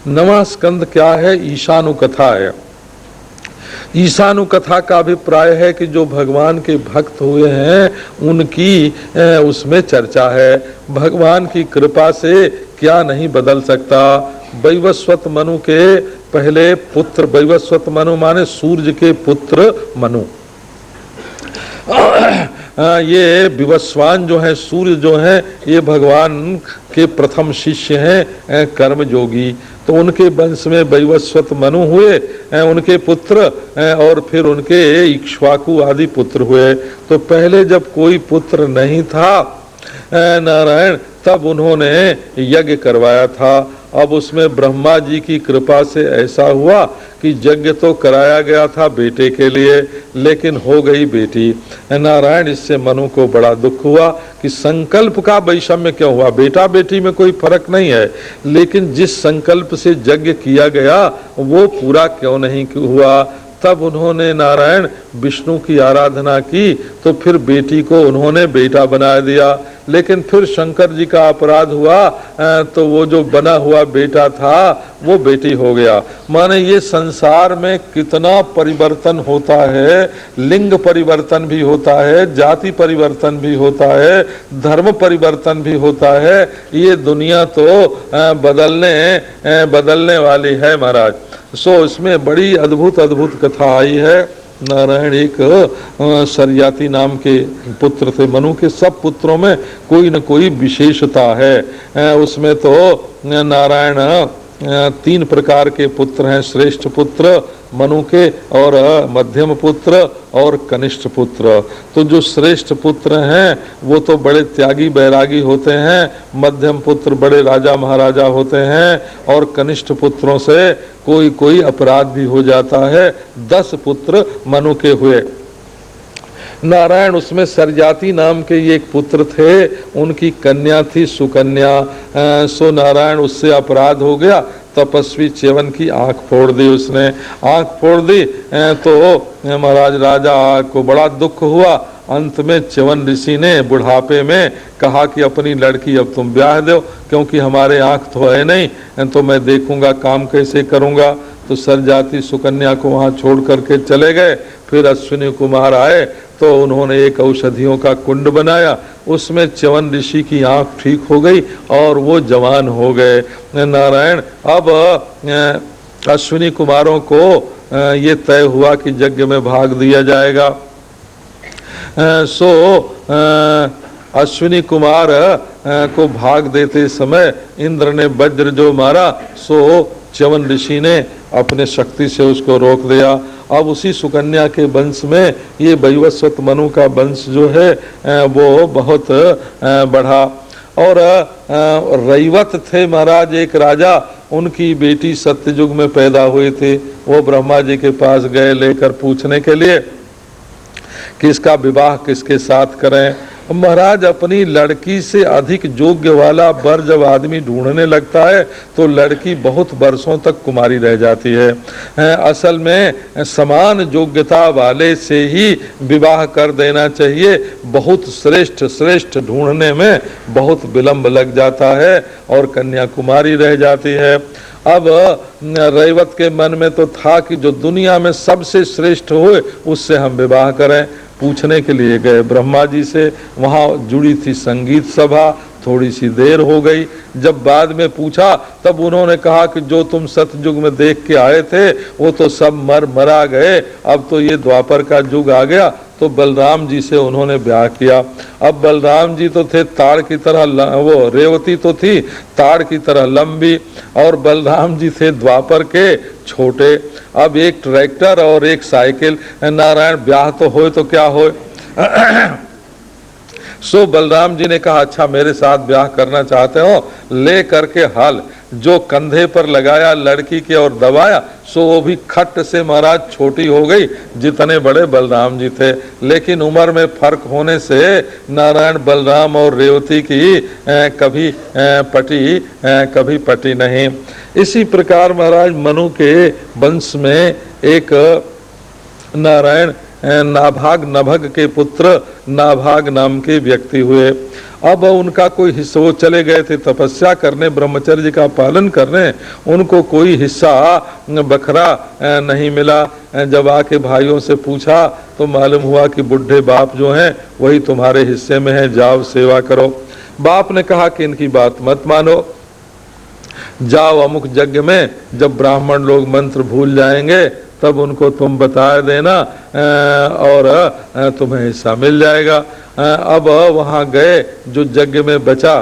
9वां स्कंद क्या है? ईशानुकथा है। ईशानुकथा का अभिप्राय है कि जो भगवान के भक्त हुए हैं उनकी उसमें चर्चा है। भगवान की कृपा से क्या नहीं बदल सकता। वैवस्वत मनु के पहले पुत्र, वैवस्वत मनु माने सूर्य के पुत्र मनु। ये विवस्वान जो है, सूर्य जो है, ये भगवान के प्रथम शिष्य हैं कर्मयोगी। तो उनके वंश में वैवस्वत मनु हुए, उनके पुत्र, और फिर उनके इक्ष्वाकु आदि पुत्र हुए। तो पहले जब कोई पुत्र नहीं था नारायण, तब उन्होंने यज्ञ करवाया था। अब उसमें ब्रह्मा जी की कृपा से ऐसा हुआ कि यज्ञ तो कराया गया था बेटे के लिए, लेकिन हो गई बेटी। नारायण इससे मनु को बड़ा दुख हुआ कि संकल्प का वैषम्य क्यों हुआ। बेटा बेटी में कोई फर्क नहीं है, लेकिन जिस संकल्प से यज्ञ किया गया वो पूरा क्यों नहीं हुआ। तब उन्होंने नारायण विष्णु की आराधना की, तो फिर बेटी को उन्होंने बेटा बना दिया। लेकिन फिर शंकर जी का अपराध हुआ, तो वो जो बना हुआ बेटा था वो बेटी हो गया। माने ये संसार में कितना परिवर्तन होता है, लिंग परिवर्तन भी होता है, जाति परिवर्तन भी होता है, धर्म परिवर्तन भी होता है। ये दुनिया तो बदलने वाली है महाराज। सो इसमें बड़ी अद्भुत अद्भुत कथा आई है। नारायण एक सरयाती नाम के पुत्र थे। मनु के सब पुत्रों में कोई न कोई विशेषता है। उसमें तो नारायण 3 प्रकार के पुत्र हैं। श्रेष्ठ पुत्र मनु के, और मध्यम पुत्र और कनिष्ठ पुत्र। तो जो श्रेष्ठ पुत्र हैं वो तो बड़े त्यागी बैरागी होते हैं, मध्यम पुत्र बड़े राजा महाराजा होते हैं, और कनिष्ठ पुत्रों से कोई कोई अपराध भी हो जाता है। 10 पुत्र मनु के हुए। नारायण उसमें सरजाति नाम के ये एक पुत्र थे, उनकी कन्या थी सुकन्या। सो नारायण उससे अपराध हो गया, तपस्वी च्यवन की आंख फोड़ दी उसने। आंख फोड़ दी तो महाराज राजा को बड़ा दुख हुआ। अंत में च्यवन ऋषि ने बुढ़ापे में कहा कि अपनी लड़की अब तुम ब्याह दो, क्योंकि हमारे आंख तो है नहीं, तो मैं देखूंगा काम कैसे करूंगा। तो सरजाति सुकन्या को वहां छोड़ करके चले गए। फिर अश्विनी कुमार आए तो उन्होंने एक औषधियों का कुंड बनाया, उसमें च्यवन ऋषि की आंख ठीक हो गई और वो जवान हो गए। नारायण अब अश्विनी कुमारों को ये तय हुआ कि यज्ञ में भाग दिया जाएगा। सो अश्विनी कुमार को भाग देते समय इंद्र ने वज्र जो मारा, सो च्यवन ऋषि ने अपने शक्ति से उसको रोक दिया। अब उसी सुकन्या के वंश में ये वैवस्वत मनु का वंश जो है वो बहुत बढ़ा। और रैवत थे महाराज एक राजा, उनकी बेटी सत्ययुग में पैदा हुई थी। वो ब्रह्मा जी के पास गए लेकर पूछने के लिए कि इसका विवाह किसके साथ करें। महाराज अपनी लड़की से अधिक योग्य वाला वर जब आदमी ढूंढने लगता है तो लड़की बहुत वर्षों तक कुमारी रह जाती है। असल में समान योग्यता वाले से ही विवाह कर देना चाहिए। बहुत श्रेष्ठ ढूंढने में बहुत विलंब लग जाता है और कन्या कुमारी रह जाती है। अब रैवत के मन में तो था कि जो दुनिया में सबसे श्रेष्ठ हो उससे हम विवाह करें। पूछने के लिए गए ब्रह्मा जी से। वहाँ जुड़ी थी संगीत सभा। थोड़ी सी देर हो गई। जब बाद में पूछा तब उन्होंने कहा कि जो तुम सतयुग में देख के आए थे वो तो सब मरा गए। अब तो ये द्वापर का युग आ गया। तो बलराम जी से उन्होंने ब्याह किया। अब बलराम जी तो थे ताड़ की तरह, वो रेवती तो थी ताड़ की तरह लंबी, और बलराम जी थे द्वापर के छोटे। अब एक ट्रैक्टर और एक साइकिल, नारायण ब्याह तो हो तो क्या हो। सो बलराम जी ने कहा अच्छा मेरे साथ ब्याह करना चाहते हो, ले करके हल जो कंधे पर लगाया लड़की के और दबाया, सो वो भी खट से महाराज छोटी हो गई जितने बड़े बलराम जी थे। लेकिन उम्र में फर्क होने से नारायण बलराम और रेवती की कभी पटी नहीं। इसी प्रकार महाराज मनु के वंश में एक नारायण नाभाग नभग के पुत्र नाभाग नाम के व्यक्ति हुए। अब उनका कोई हिस्सा, वो चले गए थे तपस्या करने, ब्रह्मचर्य का पालन करने, उनको कोई हिस्सा बखरा नहीं मिला। जब आके भाइयों से पूछा तो मालूम हुआ कि बुढ़े बाप जो हैं वही तुम्हारे हिस्से में है, जाओ सेवा करो। बाप ने कहा कि इनकी बात मत मानो, जाओ अमुक यज्ञ में जब ब्राह्मण लोग मंत्र भूल जाएंगे तब उनको तुम बता देना और तुम्हें हिस्सा मिल जाएगा। अब वहाँ गए, जो यज्ञ में बचा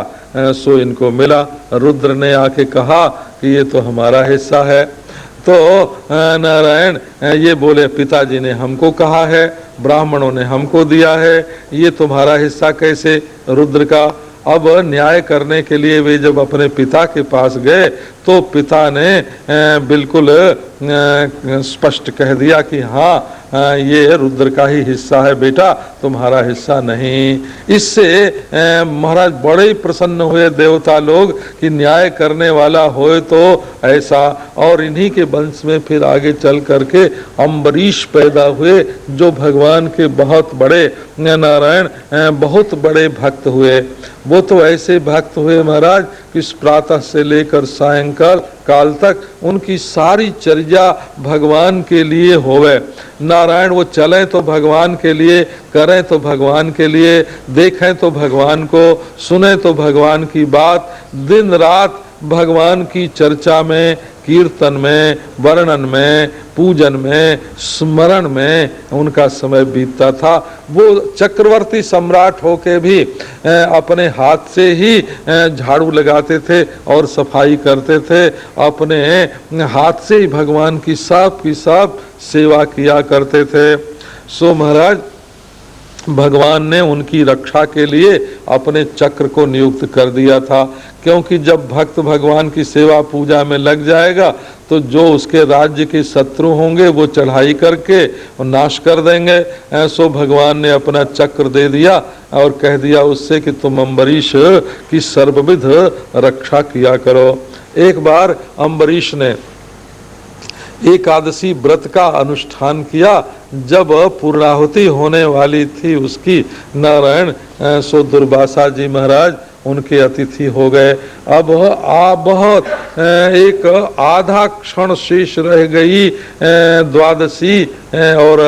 सो इनको मिला। रुद्र ने आके कहा कि ये तो हमारा हिस्सा है। तो नारायण ये बोले पिताजी ने हमको कहा है, ब्राह्मणों ने हमको दिया है, ये तुम्हारा हिस्सा कैसे। रुद्र का अब न्याय करने के लिए वे जब अपने पिता के पास गए तो पिता ने बिल्कुल स्पष्ट कह दिया कि हाँ ये रुद्र का ही हिस्सा है बेटा, तुम्हारा हिस्सा नहीं। इससे महाराज बड़े ही प्रसन्न हुए देवता लोग कि न्याय करने वाला होए तो ऐसा। और इन्हीं के वंश में फिर आगे चल करके अम्बरीश पैदा हुए जो भगवान के बहुत बड़े नारायण बहुत बड़े भक्त हुए। वो तो ऐसे भक्त हुए महाराज कि प्रातः से लेकर सायंकाल काल तक उनकी सारी चर्या भगवान के लिए होवे। नारायण वो चलें तो भगवान के लिए, करें तो भगवान के लिए, देखें तो भगवान को, सुने तो भगवान की बात, दिन रात भगवान की चर्चा में, कीर्तन में, वर्णन में, पूजन में, स्मरण में उनका समय बीतता था। वो चक्रवर्ती सम्राट होके भी अपने हाथ से ही झाड़ू लगाते थे और सफाई करते थे, अपने हाथ से ही भगवान की सब सेवा किया करते थे। सो महाराज भगवान ने उनकी रक्षा के लिए अपने चक्र को नियुक्त कर दिया था, क्योंकि जब भक्त भगवान की सेवा पूजा में लग जाएगा तो जो उसके राज्य के शत्रु होंगे वो चढ़ाई करके नाश कर देंगे। सो भगवान ने अपना चक्र दे दिया और कह दिया उससे कि तुम अम्बरीश की सर्वविध रक्षा किया करो। एक बार अम्बरीश ने एकादशी व्रत का अनुष्ठान किया। जब पूर्णाहुति होने वाली थी उसकी, नारायण सो दुर्वासा जी महाराज उनके अतिथि हो गए। अब बहुत एक आधा क्षण शेष रह गई द्वादशी, और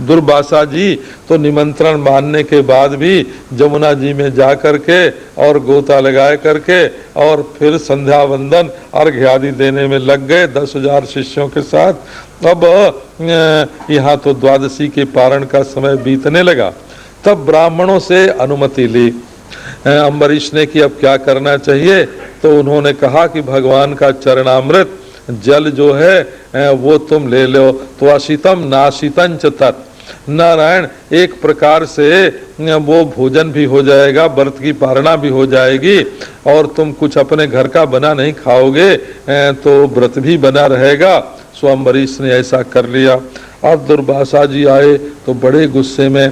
दुर्वासा जी तो निमंत्रण मानने के बाद भी जमुना जी में जा करके और गोता लगाए करके और फिर संध्या वंदन अर्घ्य आदि देने में लग गए 10,000 शिष्यों के साथ। अब यहाँ तो द्वादशी के पारण का समय बीतने लगा। तब ब्राह्मणों से अनुमति ली अम्बरीश ने कि अब क्या करना चाहिए। तो उन्होंने कहा कि भगवान का चरणामृत जल जो है वो तुम ले लो। तो अशीतम नाशीतंच तत्, नारायण एक प्रकार से वो भोजन भी हो जाएगा, व्रत की पारणा भी हो जाएगी, और तुम कुछ अपने घर का बना नहीं खाओगे तो व्रत भी बना रहेगा। सो अम्बरीश ने ऐसा कर लिया। अब दुर्वासा जी आए तो बड़े गुस्से में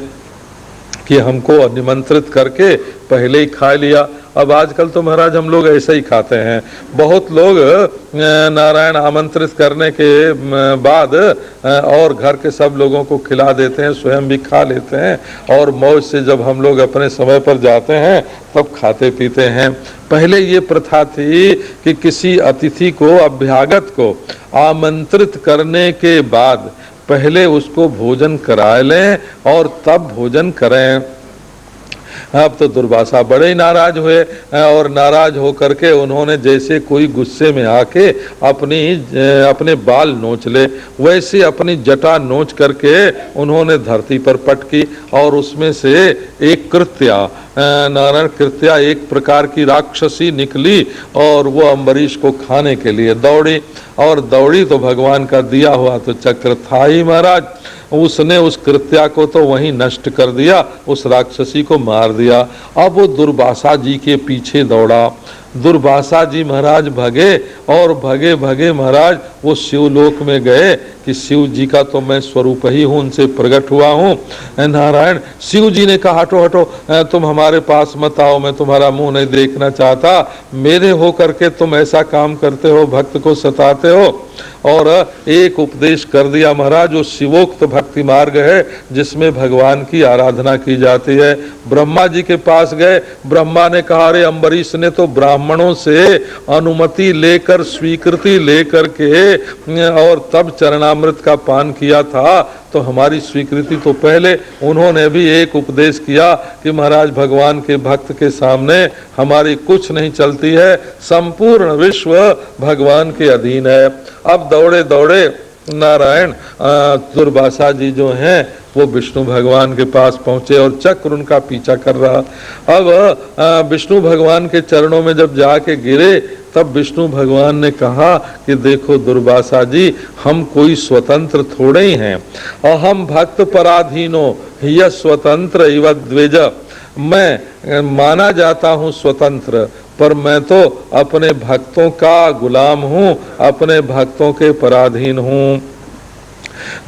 कि हमको निमंत्रित करके पहले ही खा लिया। अब आजकल तो महाराज हम लोग ऐसे ही खाते हैं। बहुत लोग नारायण आमंत्रित करने के बाद और घर के सब लोगों को खिला देते हैं, स्वयं भी खा लेते हैं, और मौज से जब हम लोग अपने समय पर जाते हैं तब खाते पीते हैं। पहले ये प्रथा थी कि किसी अतिथि को, अभ्यागत को आमंत्रित करने के बाद पहले उसको भोजन करा लें और तब भोजन करें। अब तो दुर्वासा बड़े ही नाराज हुए, और नाराज होकर के उन्होंने जैसे कोई गुस्से में आके अपने बाल नोच ले, वैसे अपनी जटा नोच करके उन्होंने धरती पर पटकी, और उसमें से एक कृत्या, नारायण कृत्या एक प्रकार की राक्षसी निकली, और वो अम्बरीश को खाने के लिए दौड़ी, और दौड़ी तो भगवान का दिया हुआ तो चक्र था ही महाराज। उसने उस कृत्या को तो वहीं नष्ट कर दिया, उस राक्षसी को मार दिया। अब वो दुर्वासा जी के पीछे दौड़ा। दुर्वासा जी महाराज भगे, और भगे भगे महाराज वो शिवलोक में गए कि शिव जी का तो मैं स्वरूप ही हूँ, उनसे प्रकट हुआ हूँ। नारायण शिव जी ने कहा हटो हटो, तुम हमारे पास मत आओ, मैं तुम्हारा मुंह नहीं देखना चाहता। मेरे हो करके तुम ऐसा काम करते हो, भक्त को सताते हो। और एक उपदेश कर दिया महाराज, जो शिवोक्त भक्ति मार्ग है जिसमें भगवान की आराधना की जाती है। ब्रह्मा जी के पास गए, ब्रह्मा ने कहा अरे अम्बरीश ने तो ब्राह्मणों से अनुमति लेकर, स्वीकृति लेकर के और तब चरणामृत का पान किया था, तो हमारी स्वीकृति तो पहले। उन्होंने भी एक उपदेश किया कि महाराज भगवान के भक्त के सामने हमारी कुछ नहीं चलती है, संपूर्ण विश्व भगवान के अधीन है। अब दौड़े दौड़े नारायण दुर्वासा जी जो हैं वो विष्णु भगवान के पास पहुंचे, और चक्र उनका पीछा कर रहा। अब विष्णु भगवान के चरणों में जब जाके गिरे, तब विष्णु भगवान ने कहा कि देखो दुर्वासा जी, हम कोई स्वतंत्र थोड़े ही हैं, और हम भक्त पराधीनो हिय स्वतंत्र इव द्विज। मैं माना जाता हूँ स्वतंत्र, पर मैं तो अपने भक्तों का गुलाम हूँ, अपने भक्तों के पराधीन हूँ।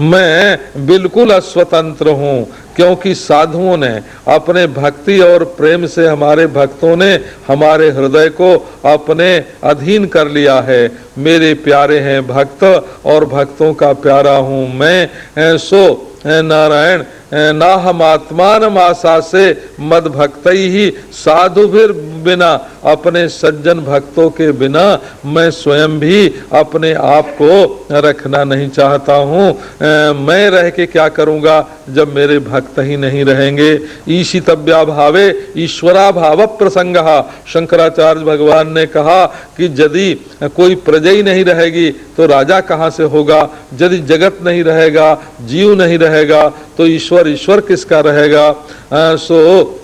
मैं बिल्कुल अस्वतंत्र हूँ, क्योंकि साधुओं ने अपने भक्ति और प्रेम से, हमारे भक्तों ने हमारे हृदय को अपने अधीन कर लिया है। मेरे प्यारे हैं भक्त, और भक्तों का प्यारा हूँ मैं। सो नारायण ना हम आत्मान आशा से मद भक्त ही साधु भी बिना, अपने सज्जन भक्तों के बिना मैं स्वयं भी अपने आप को रखना नहीं चाहता हूँ। मैं रह के क्या करूँगा जब मेरे भक्त ही नहीं रहेंगे। ईशितव्या भावे ईश्वरा भाव प्रसंग। शंकराचार्य भगवान ने कहा कि यदि कोई प्रजा ही नहीं रहेगी तो राजा कहाँ से होगा, यदि जगत नहीं रहेगा, जीव नहीं रहेगा, तो ईश्वर ईश्वर किसका रहेगा। सो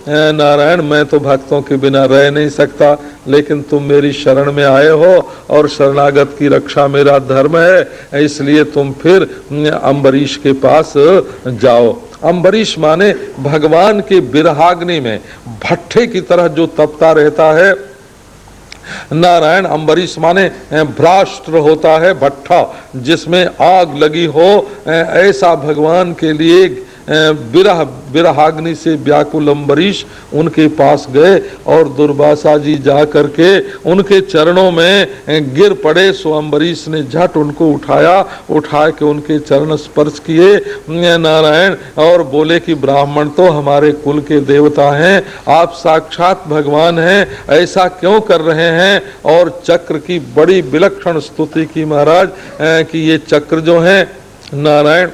नारायण मैं तो भक्तों के बिना रह नहीं सकता, लेकिन तुम मेरी शरण में आए हो, और शरणागत की रक्षा मेरा धर्म है, इसलिए तुम फिर अम्बरीश के पास जाओ। अम्बरीश माने भगवान के विरहाग्नि में भट्ठे की तरह जो तपता रहता है। नारायण अम्बरीश माने भ्राष्ट्र होता है, भट्ठा जिसमें आग लगी हो, ऐसा भगवान के लिए विरहाग्नि से व्याकुल अम्बरीश उनके पास गए, और दुर्वासा जी जा करके उनके चरणों में गिर पड़े। सो अम्बरीश ने झट उनको उठा के उनके चरण स्पर्श किए नारायण, और बोले कि ब्राह्मण तो हमारे कुल के देवता हैं, आप साक्षात भगवान हैं, ऐसा क्यों कर रहे हैं। और चक्र की बड़ी विलक्षण स्तुति की महाराज कि ये चक्र जो है नारायण,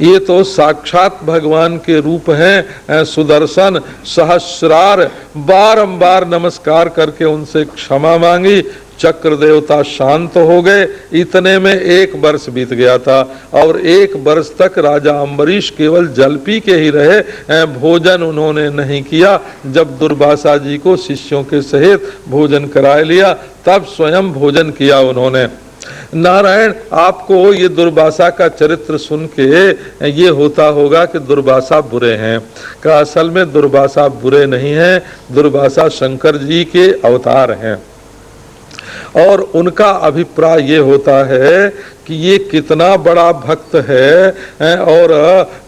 ये तो साक्षात भगवान के रूप हैं। सुदर्शन सहस्रार बारंबार नमस्कार करके उनसे क्षमा मांगी, चक्र देवता शांत हो गए। इतने में 1 वर्ष बीत गया था, और 1 वर्ष तक राजा अम्बरीश केवल जल पी के ही रहे, भोजन उन्होंने नहीं किया। जब दुर्वासा जी को शिष्यों के सहित भोजन करा लिया, तब स्वयं भोजन किया उन्होंने। नारायण, आपको ये दुर्वासा का चरित्र सुन के ये होता होगा कि दुर्वासा बुरे हैं। का असल में दुर्वासा बुरे नहीं हैं, दुर्वासा शंकर जी के अवतार हैं। और उनका अभिप्राय ये होता है कि ये कितना बड़ा भक्त है और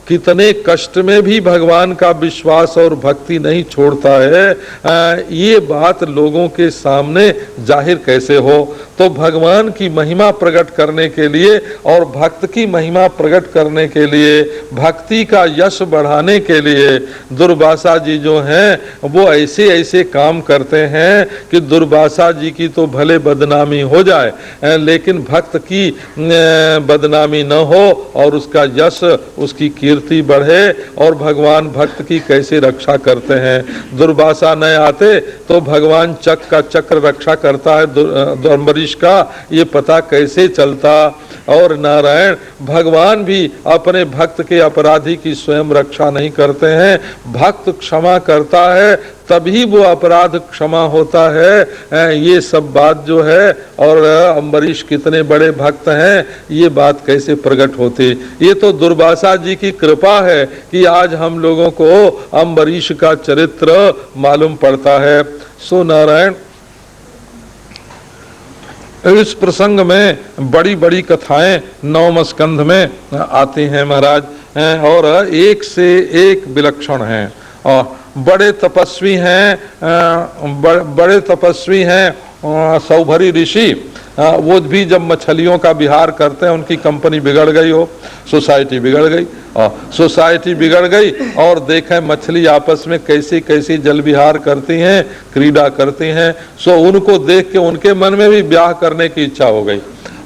कितने कष्ट में भी भगवान का विश्वास और भक्ति नहीं छोड़ता है, ये बात लोगों के सामने जाहिर कैसे हो। तो भगवान की महिमा प्रकट करने के लिए और भक्त की महिमा प्रकट करने के लिए, भक्ति का यश बढ़ाने के लिए दुर्वासा जी जो हैं वो ऐसे ऐसे काम करते हैं कि दुर्वासा जी की तो भले बदनामी हो जाए, लेकिन भक्त की बदनामी न हो और उसका यश, उसकी कीर्ति बढ़े। और भगवान भक्त की कैसे रक्षा करते हैं। दुर्वासा न आते तो भगवान चक्र का चक्र रक्षा करता है अम्बरीश का, ये पता कैसे चलता। और नारायण, भगवान भी अपने भक्त के अपराधी की स्वयं रक्षा नहीं करते हैं, भक्त क्षमा करता है तभी वो अपराध क्षमा होता है। ये सब बात जो है, और अम्बरीश कितने बड़े भक्त हैं, ये बात कैसे प्रकट होती। ये तो दुर्वासा जी की कृपा है कि आज हम लोगों को अम्बरीश का चरित्र मालूम पड़ता है। सो नारायण, इस प्रसंग में बड़ी बड़ी कथाएं नवम स्कंध में आती हैं महाराज, और एक से एक विलक्षण हैं। और बड़े तपस्वी हैं, बड़े तपस्वी हैं सौभरी ऋषि। वो भी जब मछलियों का विहार करते हैं, उनकी कंपनी बिगड़ गई हो, सोसाइटी बिगड़ गई, और सोसाइटी बिगड़ गई और देखें मछली आपस में कैसी कैसी जल विहार करती हैं, क्रीड़ा करती हैं। सो उनको देख के उनके मन में भी ब्याह करने की इच्छा हो गई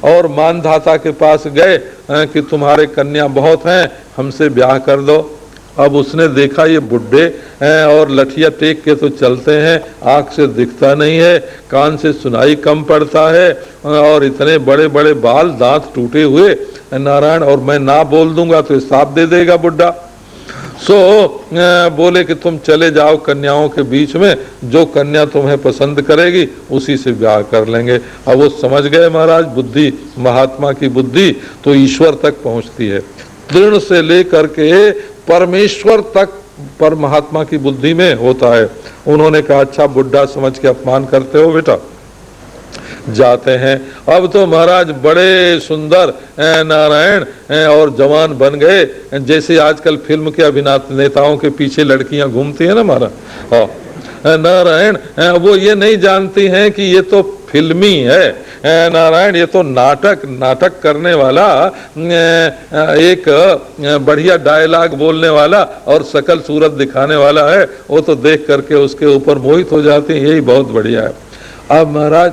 और मानधाता के पास गए कि तुम्हारे कन्या बहुत हैं, हमसे ब्याह कर दो। अब उसने देखा ये बुढ़े हैं और लठिया टेक के तो चलते हैं, आँख से दिखता नहीं है, कान से सुनाई कम पड़ता है, और इतने बड़े बड़े बाल, दांत टूटे हुए नारायण, और मैं ना बोल दूंगा तो हिसाब दे देगा बुढ़ा। सो बोले कि तुम चले जाओ कन्याओं के बीच में, जो कन्या तुम्हें पसंद करेगी उसी से ब्याह कर लेंगे। अब वो समझ गए महाराज, बुद्धि, महात्मा की बुद्धि तो ईश्वर तक पहुंचती है, दृढ़ से लेकर के परमेश्वर तक पर महात्मा की बुद्धि में होता है। उन्होंने कहा अच्छा बुढ़ा समझ के अपमान करते हो बेटा, जाते हैं। अब तो महाराज बड़े सुंदर नारायण और जवान बन गए, जैसे आजकल फिल्म के अभिनेताओं के पीछे लड़कियां घूमती है ना महाराज नारायण। वो ये नहीं जानती हैं कि ये तो फिल्मी है नारायण, ये तो नाटक करने वाला, एक बढ़िया डायलॉग बोलने वाला और सकल सूरत दिखाने वाला है। वो तो देख करके उसके ऊपर मोहित हो जाती हैं, यही बहुत बढ़िया है। अब महाराज,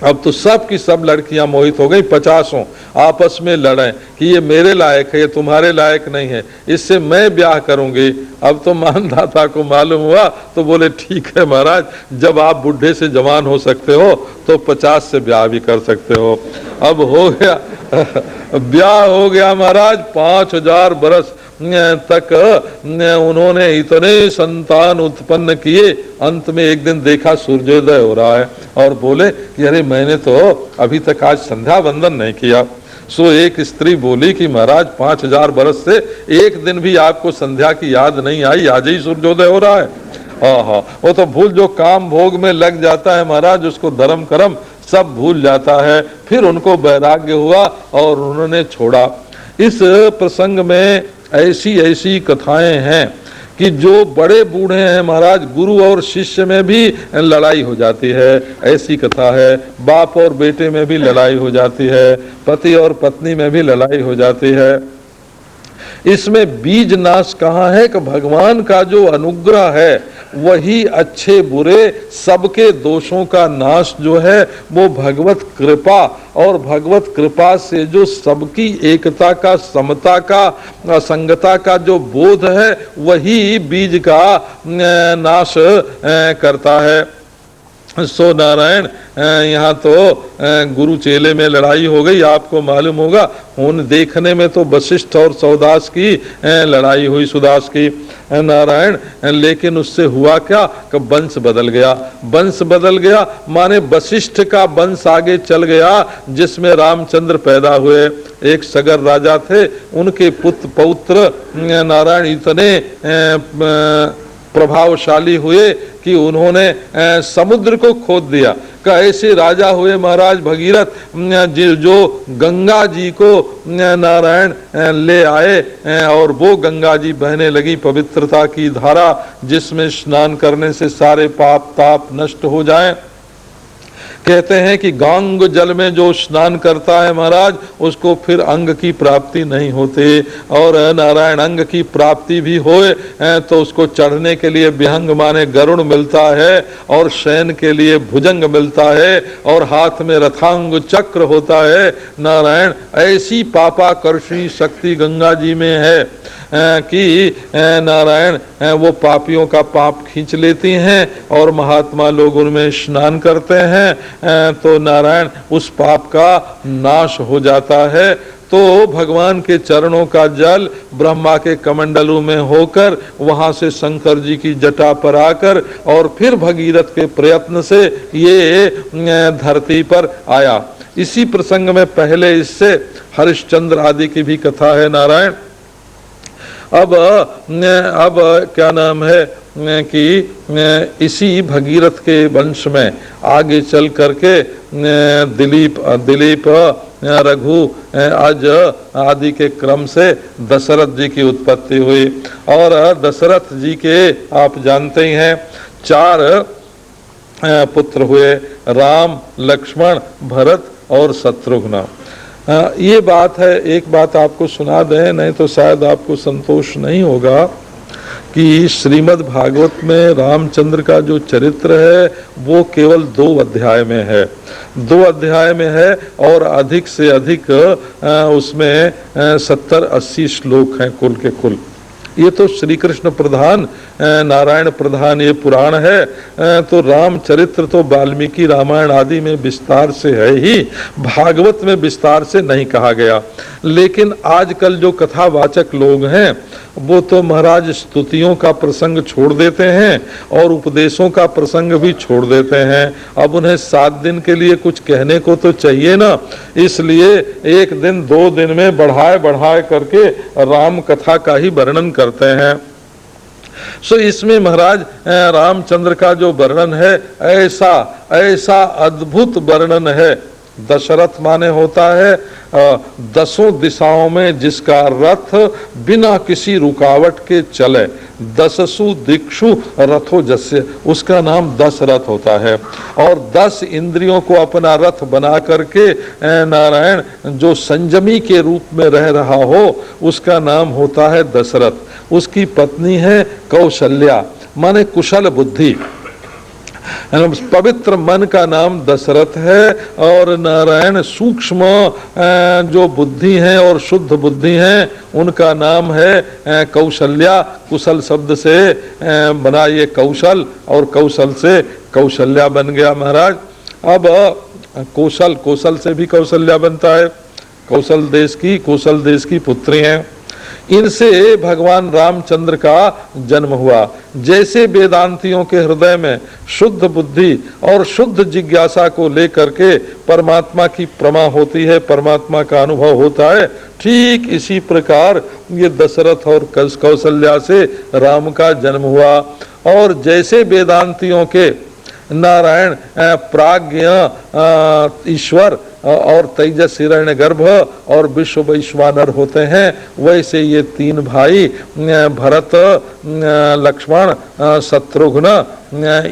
अब तो सब की सब लड़कियां मोहित हो गई, 50 आपस में लड़े कि ये मेरे लायक है, ये तुम्हारे लायक नहीं है, इससे मैं ब्याह करूंगी। अब तो मानधाता को मालूम हुआ तो बोले ठीक है महाराज, जब आप बुढ़े से जवान हो सकते हो तो 50 से ब्याह भी कर सकते हो। अब हो गया ब्याह हो गया महाराज। 5000 बरस तक उन्होंने इतने संतान उत्पन्न किए, अंत में एक दिन देखा सूर्योदय हो रहा है और बोले कि अरे मैंने तो अभी तक आज संध्या वंदन नहीं किया। सो एक स्त्री बोली कि महाराज 5000 बरस से एक दिन भी आपको संध्या की याद नहीं आई, आज ही सूर्योदय हो रहा है। हाँ, वो तो भूल, जो काम भोग में लग जाता है महाराज, उसको धर्म कर्म सब भूल जाता है। फिर उनको वैराग्य हुआ और उन्होंने छोड़ा। इस प्रसंग में ऐसी कथाएं हैं कि जो बड़े बूढ़े हैं महाराज, गुरु और शिष्य में भी लड़ाई हो जाती है, ऐसी कथा है। बाप और बेटे में भी लड़ाई हो जाती है, पति और पत्नी में भी लड़ाई हो जाती है। इसमें बीज नाश कहाँ है कि भगवान का जो अनुग्रह है वही अच्छे बुरे सबके दोषों का नाश जो है वो भगवत कृपा, और भगवत कृपा से जो सबकी एकता का, समता का, असंगता का जो बोध है वही बीज का नाश करता है। सो नारायण यहाँ तो गुरु चेले में लड़ाई हो गई, आपको मालूम होगा। देखने में तो वशिष्ठ और सौदास की लड़ाई हुई, सुदास की नारायण, लेकिन उससे हुआ क्या कि वंश बदल गया। वंश बदल गया माने वशिष्ठ का वंश आगे चल गया, जिसमें रामचंद्र पैदा हुए। एक सगर राजा थे, उनके पौत्र नारायण इतने प्रभावशाली हुए कि उन्होंने समुद्र को खोद दिया। का ऐसे राजा हुए महाराज भगीरथ, जो गंगा जी को नारायण ले आए, और वो गंगा जी बहने लगी, पवित्रता की धारा, जिसमें स्नान करने से सारे पाप ताप नष्ट हो जाएं। कहते हैं कि गंग जल में जो स्नान करता है महाराज, उसको फिर अंग की प्राप्ति नहीं होती, और नारायण अंग की प्राप्ति भी होए तो उसको चढ़ने के लिए विहंग माने गरुड़ मिलता है, और शयन के लिए भुजंग मिलता है, और हाथ में रथांग चक्र होता है। नारायण ऐसी पापाकर्षी शक्ति गंगा जी में है कि नारायण वो पापियों का पाप खींच लेती हैं, और महात्मा लोग उनमें स्नान करते हैं तो नारायण उस पाप का नाश हो जाता है। तो भगवान के चरणों का जल ब्रह्मा के कमंडलों में होकर वहां से शंकर जी की जटा पर आकर, और फिर भगीरथ के प्रयत्न से ये धरती पर आया। इसी प्रसंग में पहले इससे हरिश्चंद्र आदि की भी कथा है नारायण। अब क्या नाम है कि इसी भगीरथ के वंश में आगे चल करके दिलीप रघु अज आदि के क्रम से दशरथ जी की उत्पत्ति हुई। और दशरथ जी के आप जानते ही हैं 4 पुत्र हुए, राम, लक्ष्मण, भरत और शत्रुघ्न। ये बात है, एक बात आपको सुना दें, नहीं तो शायद आपको संतोष नहीं होगा कि श्रीमद् भागवत में रामचंद्र का जो चरित्र है वो केवल 2 अध्याय में है, 2 अध्याय में है, और अधिक से अधिक उसमें 70-80 श्लोक हैं कुल के कुल। ये तो श्री कृष्ण प्रधान, नारायण प्रधान ये पुराण है। तो रामचरित्र तो वाल्मीकि रामायण आदि में विस्तार से है ही, भागवत में विस्तार से नहीं कहा गया। लेकिन आजकल जो कथावाचक लोग हैं वो तो महाराज स्तुतियों का प्रसंग छोड़ देते हैं और उपदेशों का प्रसंग भी छोड़ देते हैं। अब उन्हें 7 दिन के लिए कुछ कहने को तो चाहिए ना, इसलिए 1 दिन 2 दिन में बढ़ाए करके राम कथा का ही वर्णन करते हैं। सो इसमें महाराज रामचंद्र का जो वर्णन है ऐसा अद्भुत वर्णन है। दशरथ माने होता है 10 दिशाओं में जिसका रथ बिना किसी रुकावट के चले, 10 दिक्षु रथो जस्य, उसका नाम दशरथ होता है। और 10 इंद्रियों को अपना रथ बना करके नारायण जो संयमी के रूप में रह रहा हो उसका नाम होता है दशरथ। उसकी पत्नी है कौशल्या माने कुशल बुद्धि, पवित्र मन का नाम दशरथ है। और नारायण सूक्ष्म जो बुद्धि है और शुद्ध बुद्धि है उनका नाम है कौशल्या। कुशल शब्द से बना ये कौशल, और कौशल से कौशल्या बन गया महाराज। अब कौशल से भी कौशल्या बनता है, कौशल देश की पुत्री हैं। इनसे भगवान रामचंद्र का जन्म हुआ। जैसे वेदांतियों के हृदय में शुद्ध बुद्धि और शुद्ध जिज्ञासा को लेकर के परमात्मा की प्रमा होती है, परमात्मा का अनुभव होता है, ठीक इसी प्रकार ये दशरथ और कौशल्या से राम का जन्म हुआ। और जैसे वेदांतियों के नारायण प्राज्ञ ईश्वर और तेजस हिरण्य गर्भ और विश्व वैश्वानर होते हैं, वैसे ये 3 भाई भरत, लक्ष्मण, शत्रुघ्न,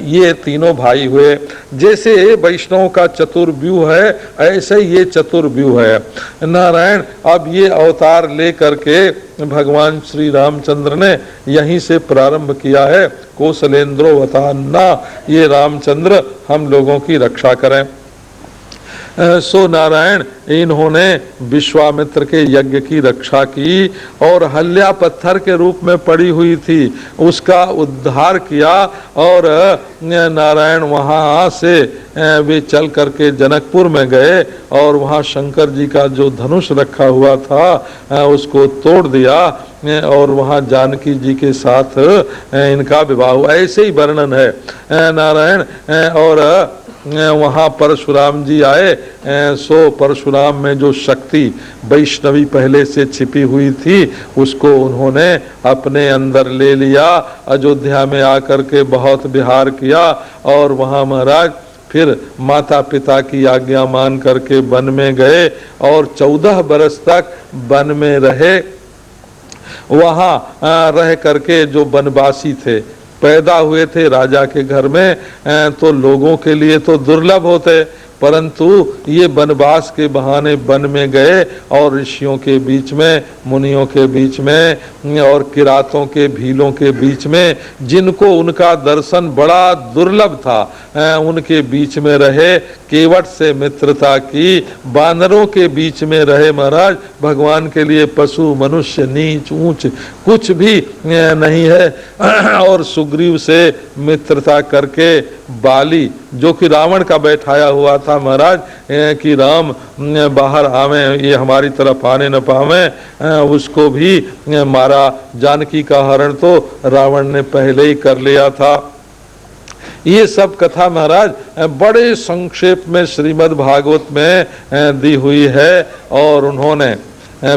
ये तीनों भाई हुए। जैसे वैष्णव का चतुर्व्यूह है ऐसे ये चतुर्व्यूह है नारायण। अब ये अवतार ले करके भगवान श्री रामचंद्र ने यहीं से प्रारंभ किया है। कौशलेंद्रो वतान्ना, ये रामचंद्र हम लोगों की रक्षा करें। सो नारायण इन्होंने विश्वामित्र के यज्ञ की रक्षा की और हल्या पत्थर के रूप में पड़ी हुई थी उसका उद्धार किया और नारायण वहाँ से वे चल करके जनकपुर में गए और वहाँ शंकर जी का जो धनुष रखा हुआ था उसको तोड़ दिया और वहाँ जानकी जी के साथ इनका विवाह हुआ। ऐसे ही वर्णन है नारायण। और वहाँ परशुराम जी आए, सो परशुराम में जो शक्ति वैष्णवी पहले से छिपी हुई थी उसको उन्होंने अपने अंदर ले लिया। अयोध्या में आकर के बहुत विहार किया और वहाँ महाराज फिर माता पिता की आज्ञा मान करके वन में गए और 14 बरस तक वन में रहे। वहाँ रह करके जो वनवासी थे, पैदा हुए थे राजा के घर में, तो लोगों के लिए तो दुर्लभ होते, परंतु ये वनवास के बहाने वन में गए और ऋषियों के बीच में, मुनियों के बीच में और किरातों के भीलों के बीच में, जिनको उनका दर्शन बड़ा दुर्लभ था, उनके बीच में रहे, केवट से मित्रता की, बानरों के बीच में रहे महाराज। भगवान के लिए पशु मनुष्य नीच ऊंच कुछ भी नहीं है। और सुग्रीव से मित्रता करके बाली जो कि रावण का बैठाया हुआ था महाराज कि राम बाहर आवे, ये हमारी तरफ आने न पावे, उसको भी मारा। जानकी का हरण तो रावण ने पहले ही कर लिया था। ये सब कथा महाराज बड़े संक्षेप में श्रीमद् भागवत में दी हुई है। और उन्होंने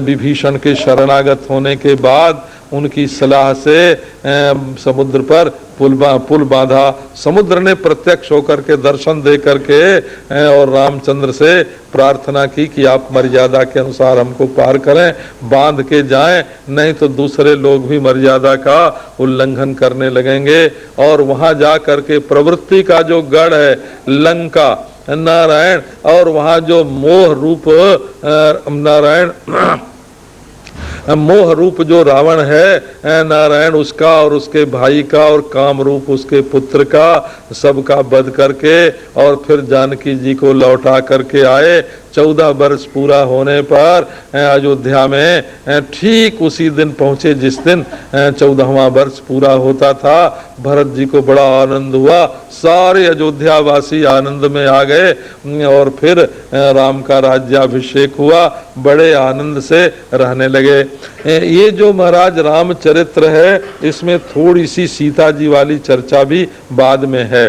विभीषण के शरणागत होने के बाद उनकी सलाह से समुद्र पर पुल बांधा। समुद्र ने प्रत्यक्ष होकर के दर्शन दे करके और रामचंद्र से प्रार्थना की कि आप मर्यादा के अनुसार हमको पार करें, बांध के जाएं, नहीं तो दूसरे लोग भी मर्यादा का उल्लंघन करने लगेंगे। और वहां जा करके प्रवृत्ति का जो गढ़ है लंका नारायण, और वहां जो मोह रूप नारायण मोह रूप जो रावण है नारायण, उसका और उसके भाई का और काम रूप उसके पुत्र का, सबका वध करके और फिर जानकी जी को लौटा करके आए। 14 वर्ष पूरा होने पर अयोध्या में ठीक उसी दिन पहुंचे जिस दिन 14वां वर्ष पूरा होता था। भरत जी को बड़ा आनंद हुआ, सारे अयोध्या वासी आनंद में आ गए और फिर राम का राज्याभिषेक हुआ, बड़े आनंद से रहने लगे। ये जो महाराज रामचरित्र है इसमें थोड़ी सी सीता जी वाली चर्चा भी बाद में है।